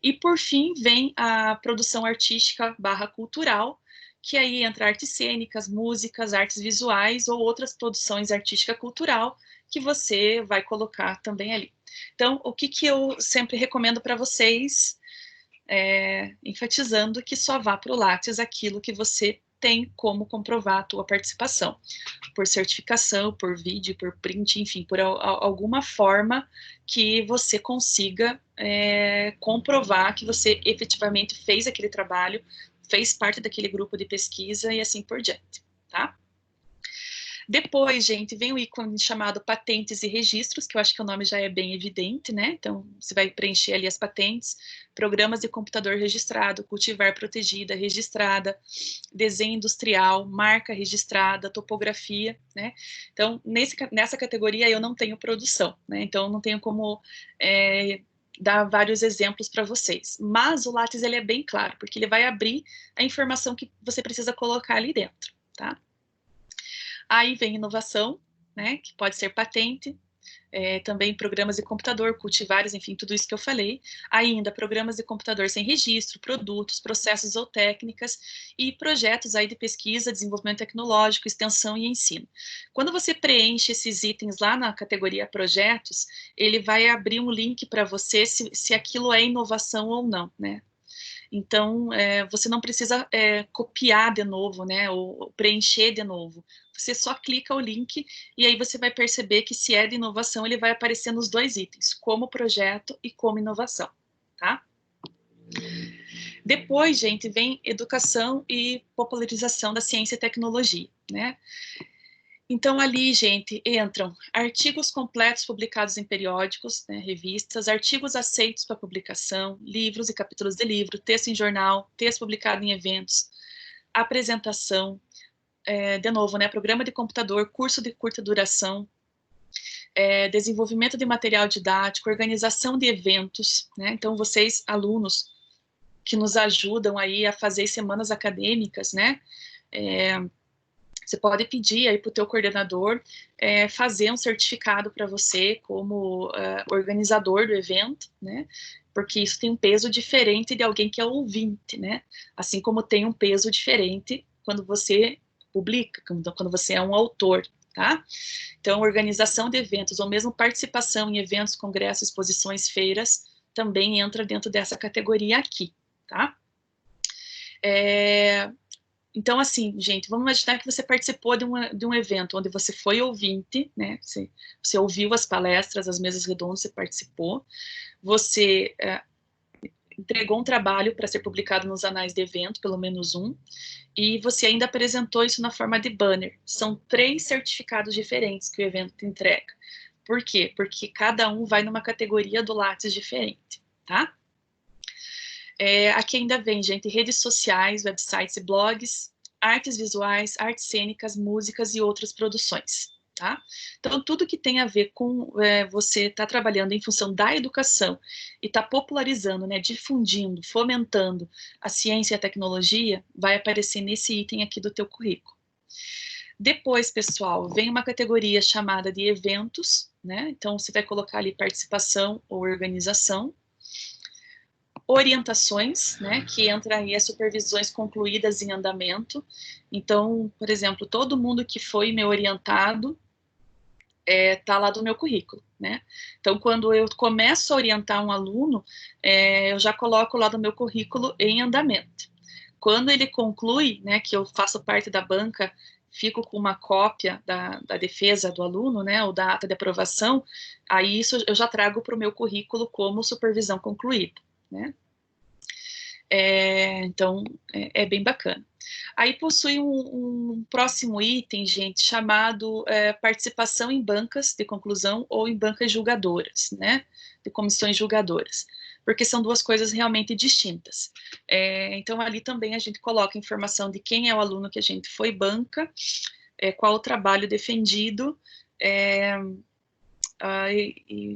E, por fim, vem a produção artística / cultural, que aí entra artes cênicas, músicas, artes visuais ou outras produções artística cultural que você vai colocar também ali. Então, o que eu sempre recomendo para vocês, enfatizando que só vá para o Lattes aquilo que você tem como comprovar a tua participação, por certificação, por vídeo, por print, enfim, por alguma forma que você consiga comprovar que você efetivamente fez aquele trabalho, fez parte daquele grupo de pesquisa e assim por diante, tá? Depois, gente, vem o ícone chamado patentes e registros, que eu acho que o nome já é bem evidente, né? Então, você vai preencher ali as patentes, programas de computador registrado, cultivar protegida, registrada, desenho industrial, marca registrada, topografia, né? Então, nessa categoria eu não tenho produção, né? Então, não tenho como dar vários exemplos para vocês. Mas o Lattes, ele é bem claro, porque ele vai abrir a informação que você precisa colocar ali dentro, tá? Aí vem inovação, né, que pode ser patente, também programas de computador, cultivares, enfim, tudo isso que eu falei. Ainda programas de computador sem registro, produtos, processos ou técnicas e projetos aí de pesquisa, desenvolvimento tecnológico, extensão e ensino. Quando você preenche esses itens lá na categoria projetos, ele vai abrir um link para você se aquilo é inovação ou não, né? Então, você não precisa copiar de novo, né, ou preencher de novo. Você só clica o link e aí você vai perceber que se é de inovação, ele vai aparecer nos dois itens, como projeto e como inovação, tá? Depois, gente, vem educação e popularização da ciência e tecnologia, né? Então, ali, gente, entram artigos completos publicados em periódicos, né, revistas, artigos aceitos para publicação, livros e capítulos de livro, texto em jornal, texto publicado em eventos, apresentação, de novo, né, programa de computador, curso de curta duração, desenvolvimento de material didático, organização de eventos, né, então vocês, alunos, que nos ajudam aí a fazer semanas acadêmicas, né, você pode pedir aí para o teu coordenador fazer um certificado para você como organizador do evento, né? Porque isso tem um peso diferente de alguém que é ouvinte, né? Assim como tem um peso diferente quando você publica, quando você é um autor, tá? Então, organização de eventos, ou mesmo participação em eventos, congressos, exposições, feiras, também entra dentro dessa categoria aqui, tá? Então, assim, gente, vamos imaginar que você participou de um evento onde você foi ouvinte, né? Você ouviu as palestras, as mesas redondas, você participou, você entregou um trabalho para ser publicado nos anais de evento, pelo menos um, e você ainda apresentou isso na forma de banner. São 3 certificados diferentes que o evento te entrega. Por quê? Porque cada um vai numa categoria do Lattes diferente, tá? Aqui ainda vem, gente, redes sociais, websites e blogs, artes visuais, artes cênicas, músicas e outras produções, tá? Então, tudo que tem a ver com você estar trabalhando em função da educação e estar popularizando, né, difundindo, fomentando a ciência e a tecnologia, vai aparecer nesse item aqui do teu currículo. Depois, pessoal, vem uma categoria chamada de eventos, né? Então, você vai colocar ali participação ou organização. Orientações, né, que entra aí as supervisões concluídas em andamento. Então, por exemplo, todo mundo que foi meu orientado tá lá do meu currículo, né? Então, quando eu começo a orientar um aluno, eu já coloco lá do meu currículo em andamento. Quando ele conclui, né, que eu faço parte da banca fico com uma cópia da defesa do aluno, né, ou da ata de aprovação, aí isso eu já trago para o meu currículo como supervisão concluída, né. Então, é bem bacana. Aí possui um próximo item, gente, chamado participação em bancas de conclusão ou em bancas julgadoras, né, de comissões julgadoras, porque são duas coisas realmente distintas. Então, ali também a gente coloca informação de quem é o aluno que a gente foi banca, qual o trabalho defendido, e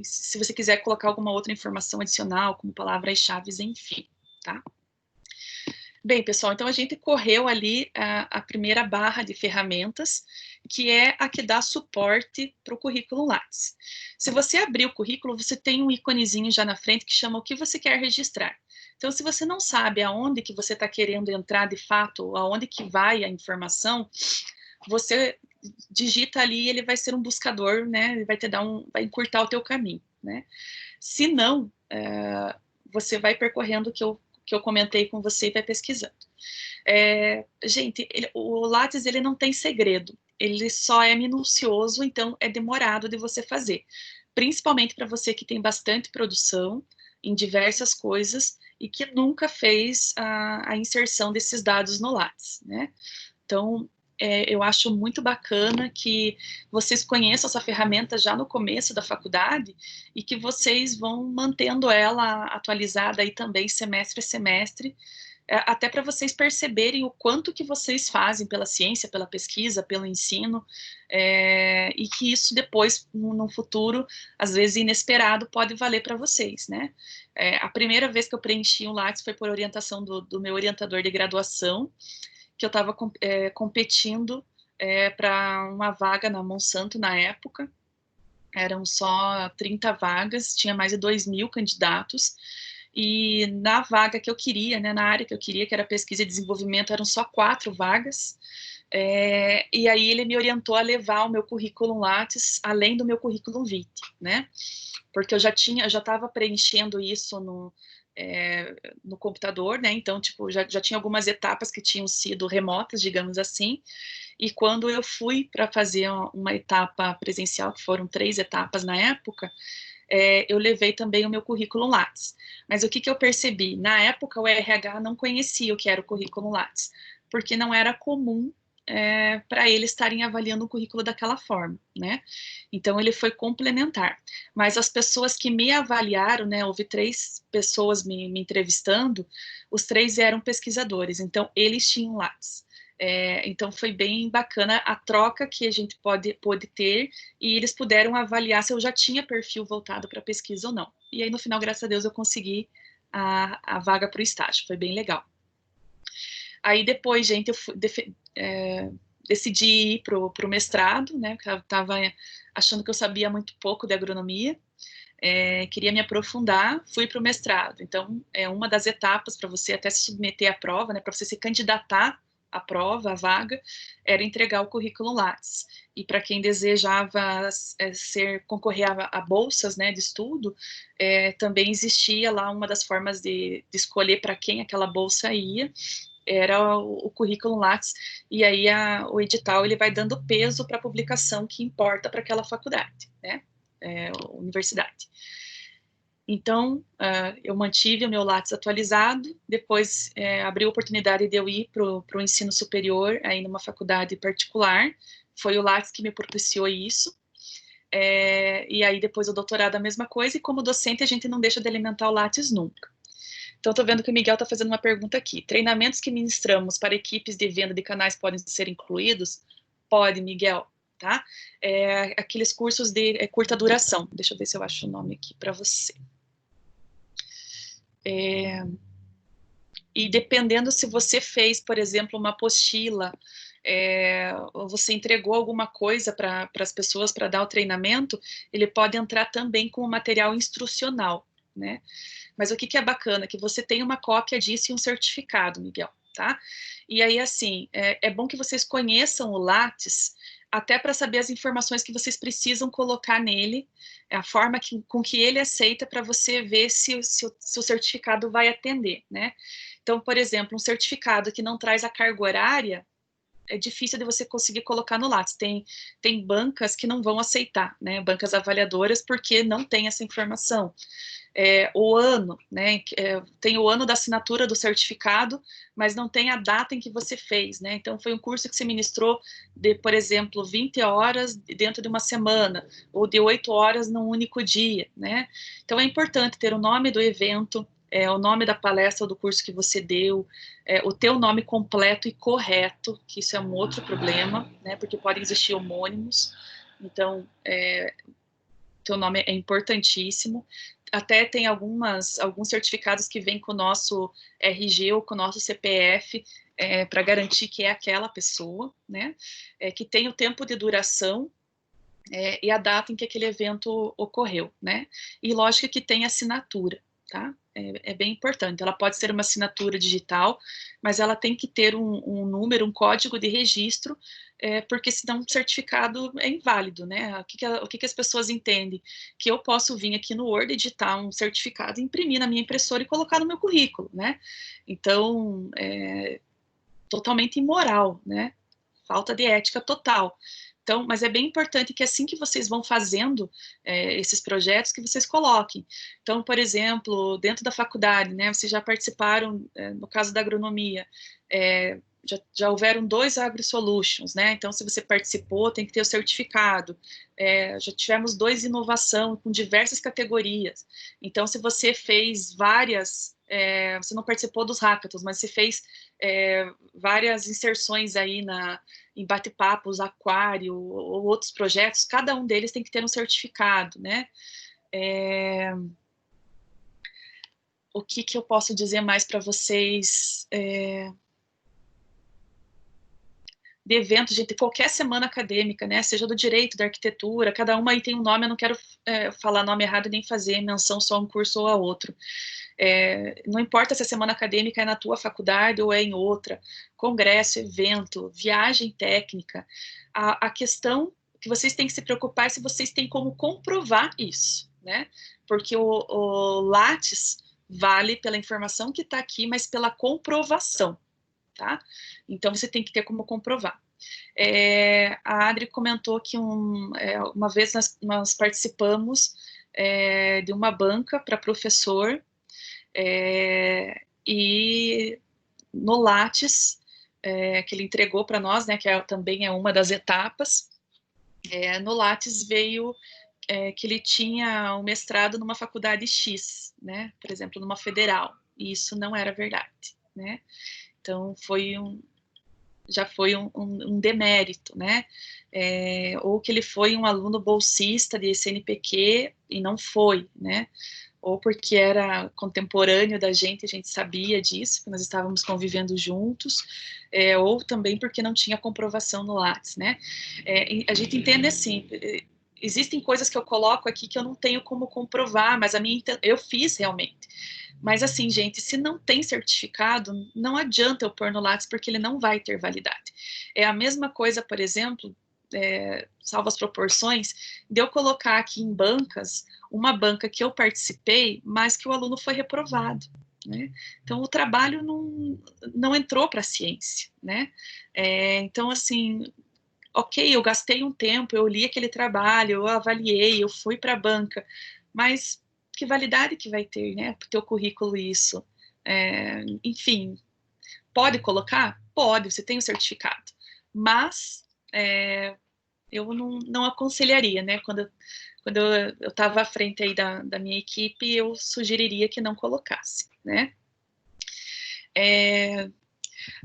se você quiser colocar alguma outra informação adicional, como palavras-chave, enfim, tá? Bem, pessoal, então a gente correu ali a primeira barra de ferramentas, que é a que dá suporte para o currículo Lattes. Se você abrir o currículo, você tem um íconezinho já na frente que chama o que você quer registrar. Então, se você não sabe aonde que você está querendo entrar de fato, aonde que vai a informação, você digita ali e ele vai ser um buscador, né? Ele vai vai encurtar o teu caminho, né? Se não, você vai percorrendo o que eu comentei com você e vai pesquisando. Gente, o Lattes ele não tem segredo, ele só é minucioso, então é demorado de você fazer, principalmente para você que tem bastante produção em diversas coisas e que nunca fez a inserção desses dados no Lattes, né? Então, eu acho muito bacana que vocês conheçam essa ferramenta já no começo da faculdade e que vocês vão mantendo ela atualizada aí também semestre a semestre, até para vocês perceberem o quanto que vocês fazem pela ciência, pela pesquisa, pelo ensino, e que isso depois, no futuro, às vezes inesperado, pode valer para vocês, né? A primeira vez que eu preenchi um Lattes foi por orientação do meu orientador de graduação, que eu estava competindo para uma vaga na Monsanto na época, eram só 30 vagas, tinha mais de 2.000 candidatos, e na vaga que eu queria, né, na área que eu queria, que era pesquisa e desenvolvimento, eram só 4 vagas, e aí ele me orientou a levar o meu currículo Lattes, além do meu currículo Vitae, né, porque eu já estava preenchendo isso no computador, né, então, tipo, já tinha algumas etapas que tinham sido remotas, digamos assim, e quando eu fui para fazer uma etapa presencial, que foram 3 etapas na época, eu levei também o meu currículo Lattes. Mas o que eu percebi? Na época, o RH não conhecia o que era o currículo Lattes, porque não era comum para eles estarem avaliando o currículo daquela forma, né? Então, ele foi complementar. Mas as pessoas que me avaliaram, né, houve 3 pessoas me entrevistando, os 3 eram pesquisadores, então eles tinham Lattes. Então, foi bem bacana a troca que a gente pôde ter, e eles puderam avaliar se eu já tinha perfil voltado para pesquisa ou não. E aí, no final, graças a Deus, eu consegui a vaga para o estágio, foi bem legal. Aí depois, gente, eu decidi ir para o mestrado, né, porque eu estava achando que eu sabia muito pouco de agronomia, queria me aprofundar, fui para o mestrado. Então, uma das etapas para você até se submeter à prova, né, para você se candidatar à prova, à vaga, era entregar o currículo Lattes. E para quem desejava concorrer a bolsas, né, de estudo, também existia lá uma das formas de escolher para quem aquela bolsa ia, era o currículo Lattes, e aí o edital ele vai dando peso para a publicação que importa para aquela faculdade, né, universidade. Então, eu mantive o meu Lattes atualizado, depois abriu a oportunidade de eu ir para o ensino superior, aí numa faculdade particular, foi o Lattes que me propiciou isso, e aí depois o doutorado a mesma coisa, e como docente a gente não deixa de alimentar o Lattes nunca. Então, estou vendo que o Miguel está fazendo uma pergunta aqui. Treinamentos que ministramos para equipes de venda de canais podem ser incluídos? Pode, Miguel, tá? Aqueles cursos de curta duração. Deixa eu ver se eu acho o nome aqui para você. E dependendo se você fez, por exemplo, uma apostila, ou você entregou alguma coisa para as pessoas para dar o treinamento, ele pode entrar também com o material instrucional, né? Mas o que é bacana? Que você tem uma cópia disso e um certificado, Miguel, tá? E aí, assim, é bom que vocês conheçam o Lattes, até para saber as informações que vocês precisam colocar nele, a forma com que ele aceita para você ver se o certificado vai atender, né? Então, por exemplo, um certificado que não traz a carga horária, é difícil de você conseguir colocar no Lattes. Tem bancas que não vão aceitar, né? Bancas avaliadoras, porque não tem essa informação. O ano, né? Tem o ano da assinatura do certificado, mas não tem a data em que você fez, né? Então, foi um curso que você ministrou de, por exemplo, 20 horas dentro de uma semana, ou de 8 horas num único dia, né? Então, é importante ter o nome do evento, o nome da palestra ou do curso que você deu, o teu nome completo e correto, que isso é um outro problema, né? Porque podem existir homônimos. Então, teu nome é importantíssimo. Até tem alguns certificados que vêm com o nosso RG ou com o nosso CPF, para garantir que é aquela pessoa, né? Que tem o tempo de duração e a data em que aquele evento ocorreu, né? E lógico que tem assinatura, tá? É bem importante. Ela pode ser uma assinatura digital, mas ela tem que ter um número, um código de registro, porque senão o certificado é inválido, né? O que as pessoas entendem? Que eu posso vir aqui no Word, editar um certificado, imprimir na minha impressora e colocar no meu currículo, né? Então, totalmente imoral, né? Falta de ética total. Então, mas é bem importante que assim que vocês vão fazendo esses projetos, que vocês coloquem. Então, por exemplo, dentro da faculdade, né, vocês já participaram, no caso da agronomia, já houveram 2 AgriSolutions, né? Então, se você participou, tem que ter o certificado. Já tivemos 2 inovação com diversas categorias. Então, se você fez várias, você não participou dos hackathons, mas você fez várias inserções aí em bate-papos, aquário ou outros projetos, cada um deles tem que ter um certificado, né? O que eu posso dizer mais para vocês? De eventos, gente, qualquer semana acadêmica, né? Seja do direito, da arquitetura, cada uma aí tem um nome, eu não quero falar nome errado nem fazer menção só a um curso ou a outro. Não importa se a semana acadêmica é na tua faculdade ou é em outra, congresso, evento, viagem técnica, a questão que vocês têm que se preocupar é se vocês têm como comprovar isso, né? Porque o Lattes vale pela informação que está aqui, mas pela comprovação, tá? Então, você tem que ter como comprovar. A Adri comentou que uma vez nós participamos de uma banca para professor, e no Lattes, que ele entregou para nós, né, que também é uma das etapas, no Lattes veio que ele tinha um mestrado numa faculdade X, né, por exemplo, numa federal, e isso não era verdade, né, então já foi um demérito, né, ou que ele foi um aluno bolsista de CNPq e não foi, né, ou porque era contemporâneo da gente, a gente sabia disso, que nós estávamos convivendo juntos, ou também porque não tinha comprovação no Lattes, né? A gente entende assim, existem coisas que eu coloco aqui que eu não tenho como comprovar, mas eu fiz realmente. Mas assim, gente, se não tem certificado, não adianta eu pôr no Lattes, porque ele não vai ter validade. É a mesma coisa, por exemplo, salvo as proporções, de eu colocar aqui em bancas, uma banca que eu participei, mas que o aluno foi reprovado, né? Então, o trabalho não entrou para a ciência, né? Então, assim, ok, eu gastei um tempo, eu li aquele trabalho, eu avaliei, eu fui para a banca, mas que validade que vai ter, né, para o teu currículo isso? Enfim, pode colocar? Pode, você tem o certificado, mas eu não aconselharia, né, quando eu estava à frente aí da minha equipe, eu sugeriria que não colocasse, né.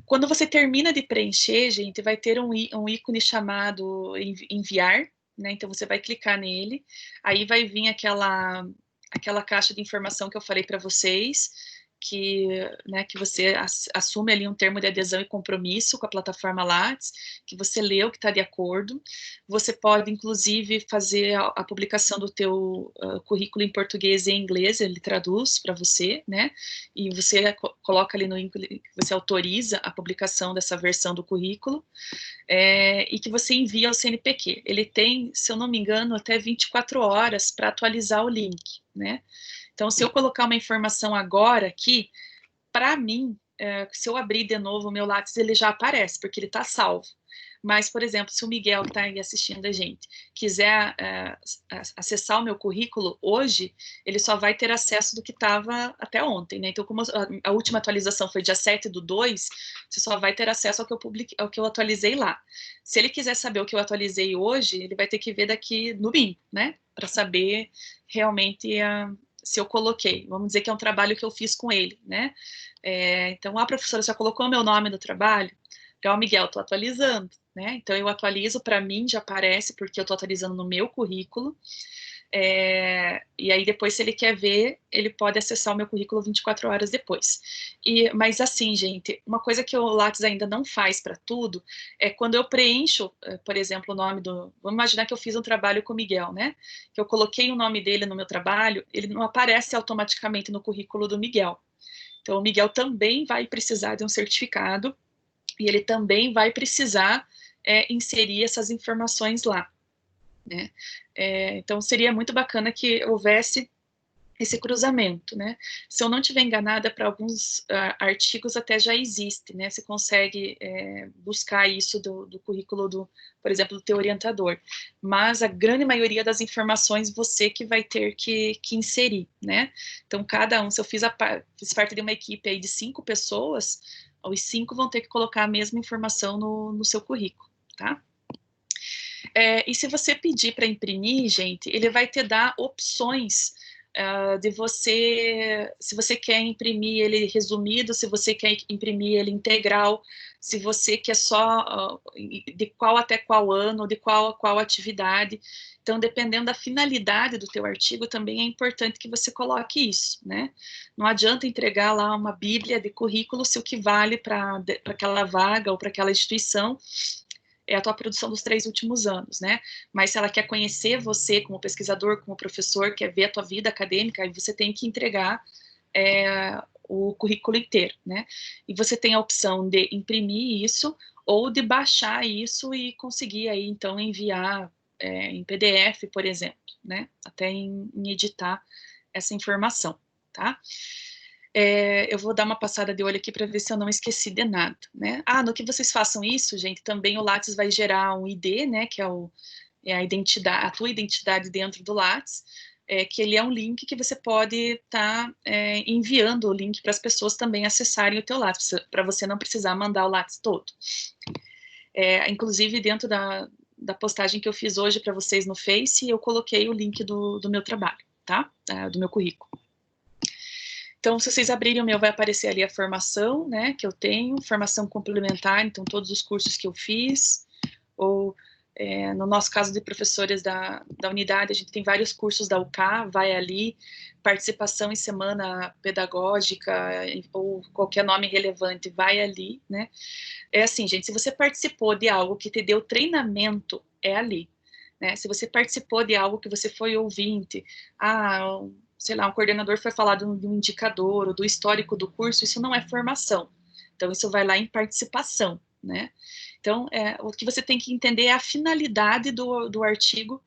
Quando você termina de preencher, gente, vai ter um ícone chamado enviar, né? Então você vai clicar nele, aí vai vir aquela caixa de informação que eu falei para vocês, né, que você assume ali um termo de adesão e compromisso com a plataforma Lattes, que você leu que está de acordo. Você pode, inclusive, fazer a publicação do teu currículo em português e em inglês, ele traduz para você, né? E você coloca ali no ícone que você autoriza a publicação dessa versão do currículo, e que você envia ao CNPq. Ele tem, se eu não me engano, até 24 horas para atualizar o link, né? Então, se eu colocar uma informação agora aqui, para mim, se eu abrir de novo o meu Lattes, ele já aparece, porque ele está salvo. Mas, por exemplo, se o Miguel que está aí assistindo a gente quiser acessar o meu currículo hoje, ele só vai ter acesso do que estava até ontem, né? Então, como a última atualização foi dia 7/2, você só vai ter acesso ao que eu publiquei, ao que eu atualizei lá. Se ele quiser saber o que eu atualizei hoje, ele vai ter que ver daqui no domingo, né? Para saber realmente se eu coloquei. Vamos dizer que é um trabalho que eu fiz com ele, né? Então, a professora já colocou meu nome no trabalho? Então, Miguel, estou atualizando, né? Então, eu atualizo, para mim já aparece, porque eu estou atualizando no meu currículo. E aí, depois, se ele quer ver, ele pode acessar o meu currículo 24 horas depois. Mas, assim, gente, uma coisa que o Lattes ainda não faz para tudo é quando eu preencho, por exemplo, o nome do... Vamos imaginar que eu fiz um trabalho com o Miguel, né? Que eu coloquei o nome dele no meu trabalho, ele não aparece automaticamente no currículo do Miguel. Então, o Miguel também vai precisar de um certificado e ele também vai precisar inserir essas informações lá, né? Então, seria muito bacana que houvesse esse cruzamento, né? Se eu não estiver enganada, para alguns artigos até já existe, né? Você consegue buscar isso do currículo por exemplo, do teu orientador. Mas a grande maioria das informações você que vai ter que inserir, né? Então, cada um, se eu fiz parte de uma equipe aí de 5 pessoas, os 5 vão ter que colocar a mesma informação no seu currículo, tá? E se você pedir para imprimir, gente, ele vai te dar opções de você, se você quer imprimir ele resumido, se você quer imprimir ele integral, se você quer só de qual até qual ano, de qual a qual atividade. Então, dependendo da finalidade do teu artigo, também é importante que você coloque isso, né? Não adianta entregar lá uma bíblia de currículo se o que vale para aquela vaga ou para aquela instituição é a tua produção dos 3 últimos anos, né? Mas se ela quer conhecer você como pesquisador, como professor, quer ver a tua vida acadêmica, aí você tem que entregar o currículo inteiro, né? E você tem a opção de imprimir isso ou de baixar isso e conseguir aí, então, enviar em PDF, por exemplo, né? Até em editar essa informação, tá? Eu vou dar uma passada de olho aqui para ver se eu não esqueci de nada, né? No que vocês façam isso, gente, também o Lattes vai gerar um ID, né? Que é a identidade, a tua identidade dentro do Lattes, que ele é um link que você pode estar enviando o link para as pessoas também acessarem o teu Lattes, para você não precisar mandar o Lattes todo. Inclusive, dentro da postagem que eu fiz hoje para vocês no Face, eu coloquei o link do meu trabalho, tá? Do meu currículo. Então, se vocês abrirem o meu, vai aparecer ali a formação, né, que eu tenho, formação complementar, então todos os cursos que eu fiz, ou no nosso caso de professores da unidade, a gente tem vários cursos da UK, vai ali, participação em semana pedagógica, ou qualquer nome relevante, vai ali, né. É assim, gente, se você participou de algo que te deu treinamento, é ali, né, se você participou de algo que você foi ouvinte, sei lá, um coordenador foi falar de um indicador ou do histórico do curso, isso não é formação. Então, isso vai lá em participação, né? Então, o que você tem que entender é a finalidade do artigo,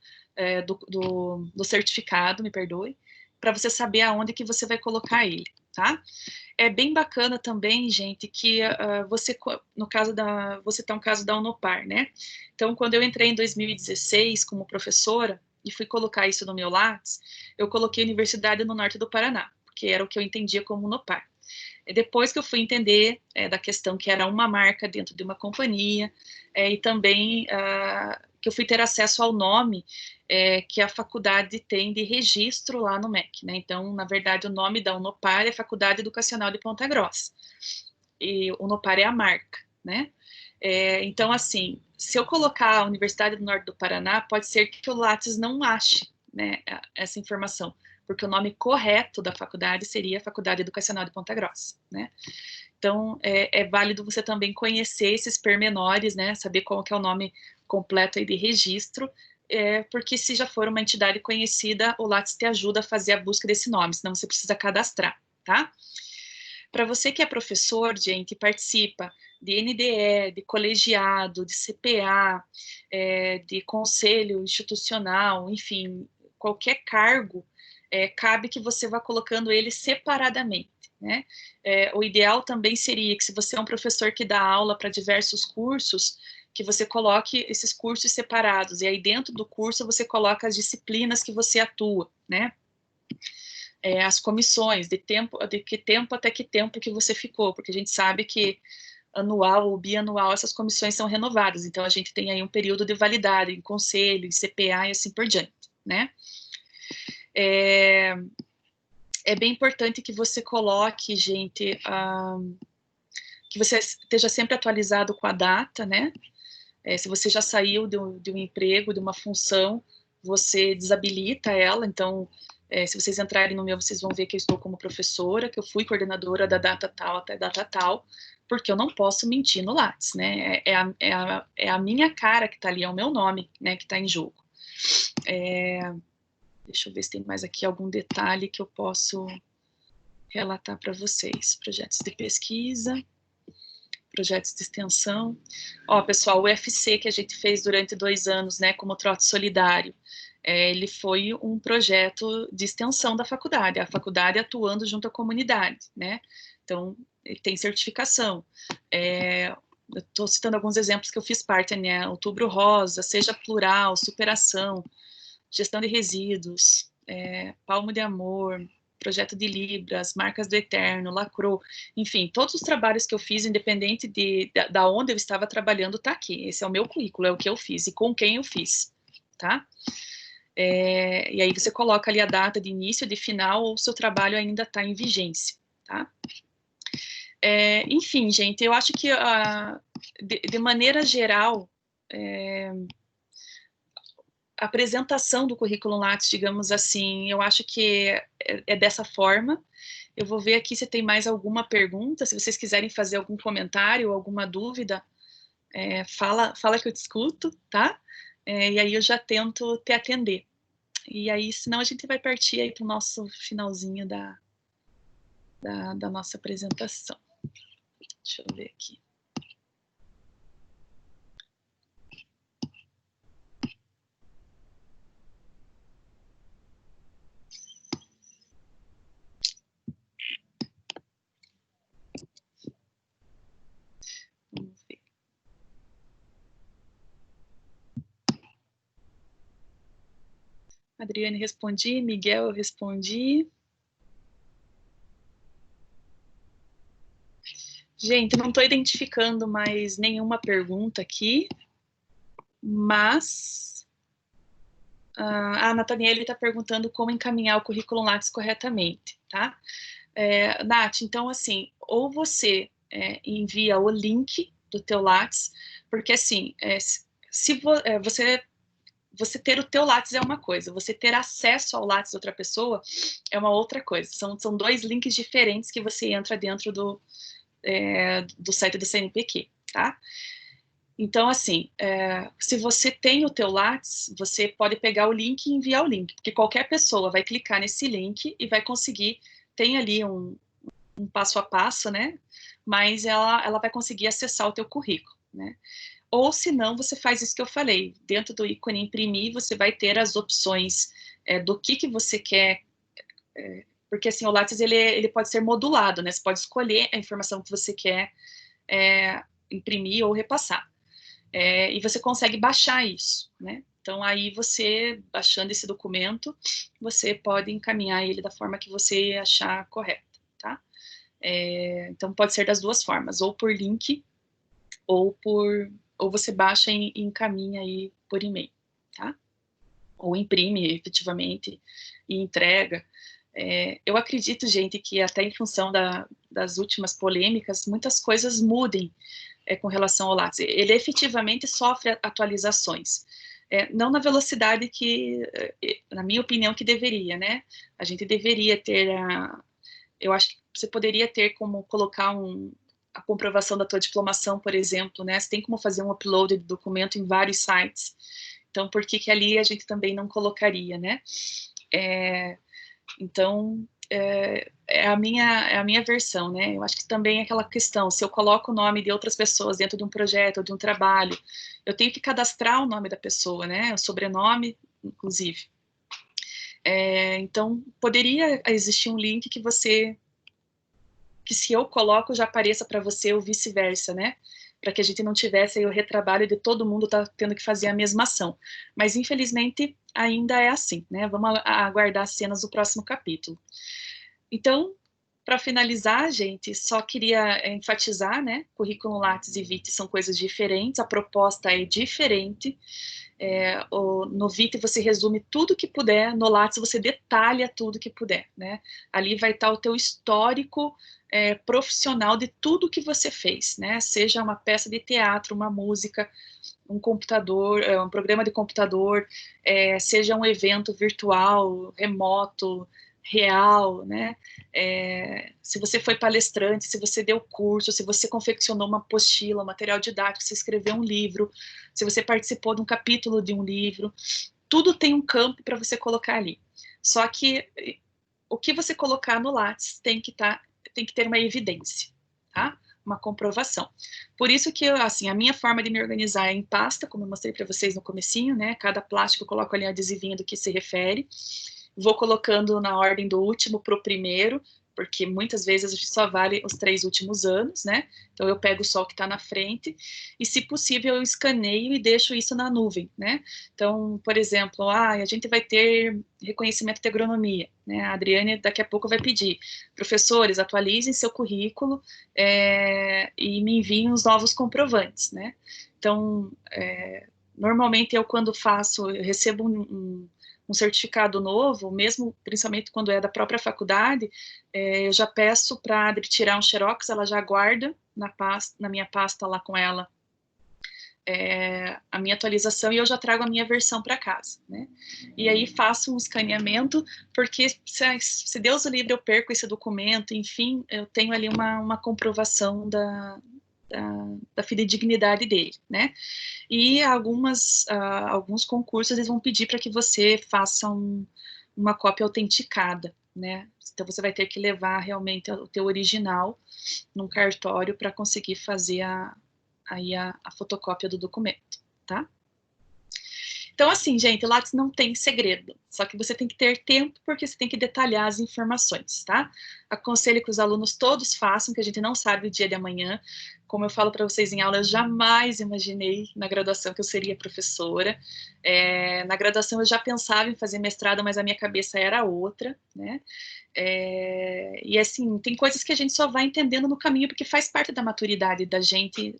do certificado, me perdoe, para você saber aonde que você vai colocar ele, tá? É bem bacana também, gente, que você, no caso você tá um caso da Unopar, né? Então, quando eu entrei em 2016 como professora, e fui colocar isso no meu Lattes, eu coloquei Universidade no Norte do Paraná, porque era o que eu entendia como Unopar. E depois que eu fui entender da questão que era uma marca dentro de uma companhia, e também que eu fui ter acesso ao nome que a faculdade tem de registro lá no MEC, né? Então, na verdade, o nome da Unopar é Faculdade Educacional de Ponta Grossa. E Unopar é a marca, né? Então, assim, se eu colocar a Universidade do Norte do Paraná, pode ser que o Lattes não ache, né, essa informação, porque o nome correto da faculdade seria Faculdade Educacional de Ponta Grossa, né? Então, é válido você também conhecer esses pormenores, né, saber qual que é o nome completo aí de registro, porque se já for uma entidade conhecida, o Lattes te ajuda a fazer a busca desse nome, senão você precisa cadastrar, tá? Para você que é professor, gente, participa de NDE, de colegiado, de CPA, de conselho institucional, enfim, qualquer cargo, cabe que você vá colocando ele separadamente. né? O ideal também seria que, se você é um professor que dá aula para diversos cursos, que você coloque esses cursos separados, e aí dentro do curso você coloca as disciplinas que você atua, né? As comissões, de que tempo até que tempo que você ficou, porque a gente sabe que anual ou bianual essas comissões são renovadas, então a gente tem aí um período de validade em conselho, em CPA e assim por diante, né? É bem importante que você coloque, gente, que você esteja sempre atualizado com a data, né? Se você já saiu de um emprego, de uma função, você desabilita ela. Então, se vocês entrarem no meu, vocês vão ver que eu estou como professora, que eu fui coordenadora da data tal até data tal, porque eu não posso mentir no Lattes, né? É a minha cara que está ali, é o meu nome, né, que está em jogo. Deixa eu ver se tem mais aqui algum detalhe que eu posso relatar para vocês. Projetos de pesquisa, projetos de extensão. Ó, pessoal, o UFC que a gente fez durante 2 anos, né, como Trote Solidário, ele foi um projeto de extensão da faculdade, a faculdade atuando junto à comunidade, né? Então, ele tem certificação. Eu estou citando alguns exemplos que eu fiz parte, né? Outubro Rosa, Seja Plural, Superação, Gestão de Resíduos, Palmo de Amor, Projeto de Libras, Marcas do Eterno, Lacro, enfim, todos os trabalhos que eu fiz, independente da onde eu estava trabalhando, está aqui. Esse é o meu currículo, é o que eu fiz e com quem eu fiz, tá? E aí você coloca ali a data de início, de final, ou o seu trabalho ainda está em vigência, tá? Enfim, gente, eu acho que de maneira geral, a apresentação do currículo Lattes, digamos assim, eu acho que é dessa forma. Eu vou ver aqui se tem mais alguma pergunta, se vocês quiserem fazer algum comentário, alguma dúvida, fala que eu discuto, tá? E aí eu já tento te atender. E aí, senão a gente vai partir aí para o nosso finalzinho da nossa apresentação. Deixa eu ver aqui. Vamos ver. Adriane, respondi. Miguel, eu respondi. Gente, não estou identificando mais nenhuma pergunta aqui, mas a Nathaniele está perguntando como encaminhar o currículo Lattes corretamente, tá? Nath, então, assim, ou você envia o link do teu Lattes, porque, assim, se você ter o teu Lattes é uma coisa, você ter acesso ao Lattes de outra pessoa é uma outra coisa. São 2 links diferentes que você entra dentro do site do CNPq, tá? Então, assim, se você tem o teu Lattes, você pode pegar o link e enviar o link, porque qualquer pessoa vai clicar nesse link e vai conseguir, tem ali um passo a passo, né? Mas ela vai conseguir acessar o teu currículo, né? Ou, se não, você faz isso que eu falei. Dentro do ícone imprimir, você vai ter as opções do que você quer, porque, assim, o Lattes, ele pode ser modulado, né? Você pode escolher a informação que você quer imprimir ou repassar. E você consegue baixar isso, né? Então, aí você, baixando esse documento, você pode encaminhar ele da forma que você achar correta, tá? Então, pode ser das 2 formas, ou por link, ou você baixa e encaminha aí por e-mail, tá? Ou imprime efetivamente e entrega. Eu acredito, gente, que até em função das últimas polêmicas, muitas coisas mudem com relação ao Lattes. Ele efetivamente sofre atualizações. Não na velocidade que, na minha opinião, que deveria, né? A gente deveria ter eu acho que você poderia ter como colocar a comprovação da tua diplomação, por exemplo, né? Você tem como fazer um upload de documento em vários sites. Então, por que ali a gente também não colocaria, né? Então, é a minha versão, né? Eu acho que também é aquela questão, se eu coloco o nome de outras pessoas dentro de um projeto ou de um trabalho, eu tenho que cadastrar o nome da pessoa, né? O sobrenome, inclusive. Então, poderia existir um link que você que se eu coloco já apareça para você ou vice-versa, né? Para que a gente não tivesse aí o retrabalho de todo mundo tá tendo que fazer a mesma ação. Mas, infelizmente, ainda é assim, né? Vamos aguardar as cenas do próximo capítulo. Então, para finalizar, gente, só queria enfatizar, né? Currículo Lattes e VIT são coisas diferentes, a proposta é diferente. No VIT você resume tudo que puder, no Lattes você detalha tudo que puder, né? Ali vai estar o teu histórico profissional de tudo que você fez, né? Seja uma peça de teatro, uma música, um computador, um programa de computador, seja um evento virtual, remoto, real, né? Se você foi palestrante, se você deu curso, se você confeccionou uma apostila, um material didático, se escreveu um livro, se você participou de um capítulo de um livro, tudo tem um campo para você colocar ali. Só que o que você colocar no Lattes tem que ter uma evidência, tá? Uma comprovação. Por isso que, assim, a minha forma de me organizar é em pasta, como eu mostrei para vocês no comecinho, né? Cada plástico eu coloco ali um adesivinho do que se refere. Vou colocando na ordem do último para o primeiro, porque muitas vezes a gente só vale os 3 últimos anos, né? Então eu pego só o que está na frente e, se possível, eu escaneio e deixo isso na nuvem, né? Então, por exemplo, a gente vai ter reconhecimento de agronomia, né? A Adriane daqui a pouco vai pedir, professores, atualizem seu currículo e me enviem os novos comprovantes, né? Então, normalmente eu quando eu recebo um certificado novo, mesmo principalmente quando é da própria faculdade, eu já peço para a Adri tirar um xerox, ela já guarda na minha pasta lá com ela a minha atualização e eu já trago a minha versão para casa, né? E aí faço um escaneamento, porque se Deus o livre eu perco esse documento, enfim, eu tenho ali uma comprovação da fidedignidade dele, né? E alguns concursos eles vão pedir para que você faça uma cópia autenticada, né? Então você vai ter que levar realmente o teu original num cartório para conseguir fazer a fotocópia do documento, tá? Então, assim, gente, Lattes não tem segredo, só que você tem que ter tempo porque você tem que detalhar as informações, tá? Aconselho que os alunos todos façam, que a gente não sabe o dia de amanhã. Como eu falo para vocês em aula, eu jamais imaginei na graduação que eu seria professora. Na graduação eu já pensava em fazer mestrado, mas a minha cabeça era outra, né? E assim, tem coisas que a gente só vai entendendo no caminho, porque faz parte da maturidade da gente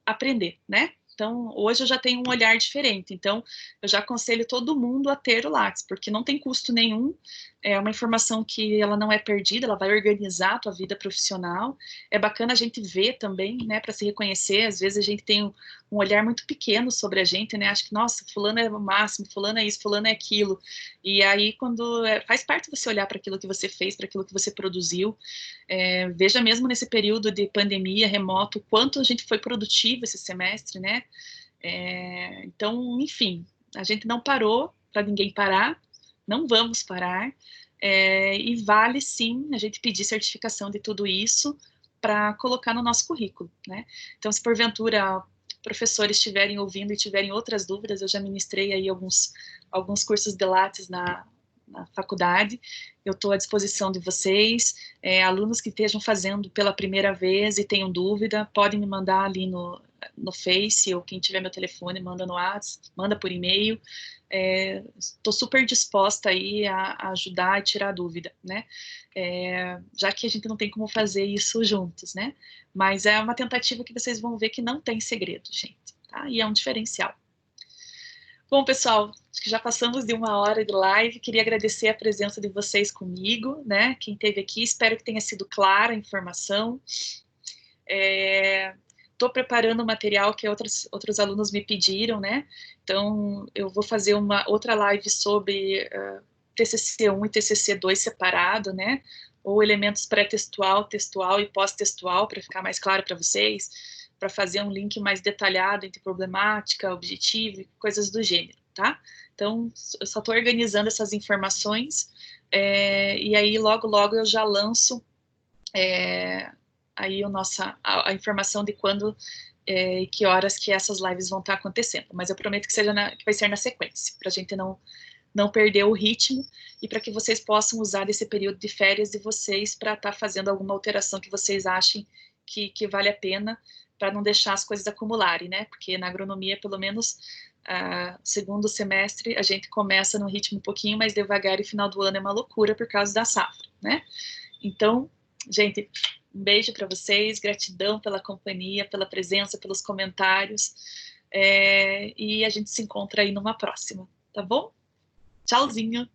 aprender, né? Então, hoje eu já tenho um olhar diferente. Então, eu já aconselho todo mundo a ter o Lattes, porque não tem custo nenhum, é uma informação que ela não é perdida, ela vai organizar a tua vida profissional. É bacana a gente ver também, né, para se reconhecer. Às vezes a gente tem um olhar muito pequeno sobre a gente, né? Acho que, nossa, fulano é o máximo, fulano é isso, fulano é aquilo. E aí, quando faz parte você olhar para aquilo que você fez, para aquilo que você produziu. Veja mesmo nesse período de pandemia remoto, quanto a gente foi produtivo esse semestre, né? Então, enfim, a gente não parou para ninguém parar, não vamos parar, e vale sim a gente pedir certificação de tudo isso para colocar no nosso currículo, né? Então, se porventura professores estiverem ouvindo e tiverem outras dúvidas, eu já ministrei aí alguns cursos de Lattes na faculdade, eu estou à disposição de vocês, alunos que estejam fazendo pela primeira vez e tenham dúvida, podem me mandar ali no Face, ou quem tiver meu telefone, manda no WhatsApp, manda por e-mail, estou super disposta aí a ajudar e tirar dúvida, né, já que a gente não tem como fazer isso juntos, né, mas é uma tentativa que vocês vão ver que não tem segredo, gente, tá, e é um diferencial. Bom, pessoal, acho que já passamos de 1 hora de live. Queria agradecer a presença de vocês comigo, né? Quem esteve aqui, espero que tenha sido clara a informação. Estou preparando o material que outros alunos me pediram, né? Então, eu vou fazer uma outra live sobre TCC1 e TCC2 separado, né? Ou elementos pré-textual, textual e pós-textual, para ficar mais claro para vocês, para fazer um link mais detalhado entre problemática, objetivo e coisas do gênero, tá? Então, eu só estou organizando essas informações, e aí logo, logo eu já lanço aí a informação de quando e que horas que essas lives vão estar acontecendo, mas eu prometo que vai ser na sequência, para a gente não perder o ritmo e para que vocês possam usar esse período de férias de vocês para estar fazendo alguma alteração que vocês achem que vale a pena, para não deixar as coisas acumularem, né? Porque na agronomia, pelo menos, segundo semestre, a gente começa no ritmo um pouquinho mais devagar e final do ano é uma loucura por causa da safra, né? Então, gente, um beijo para vocês, gratidão pela companhia, pela presença, pelos comentários, e a gente se encontra aí numa próxima, tá bom? Tchauzinho!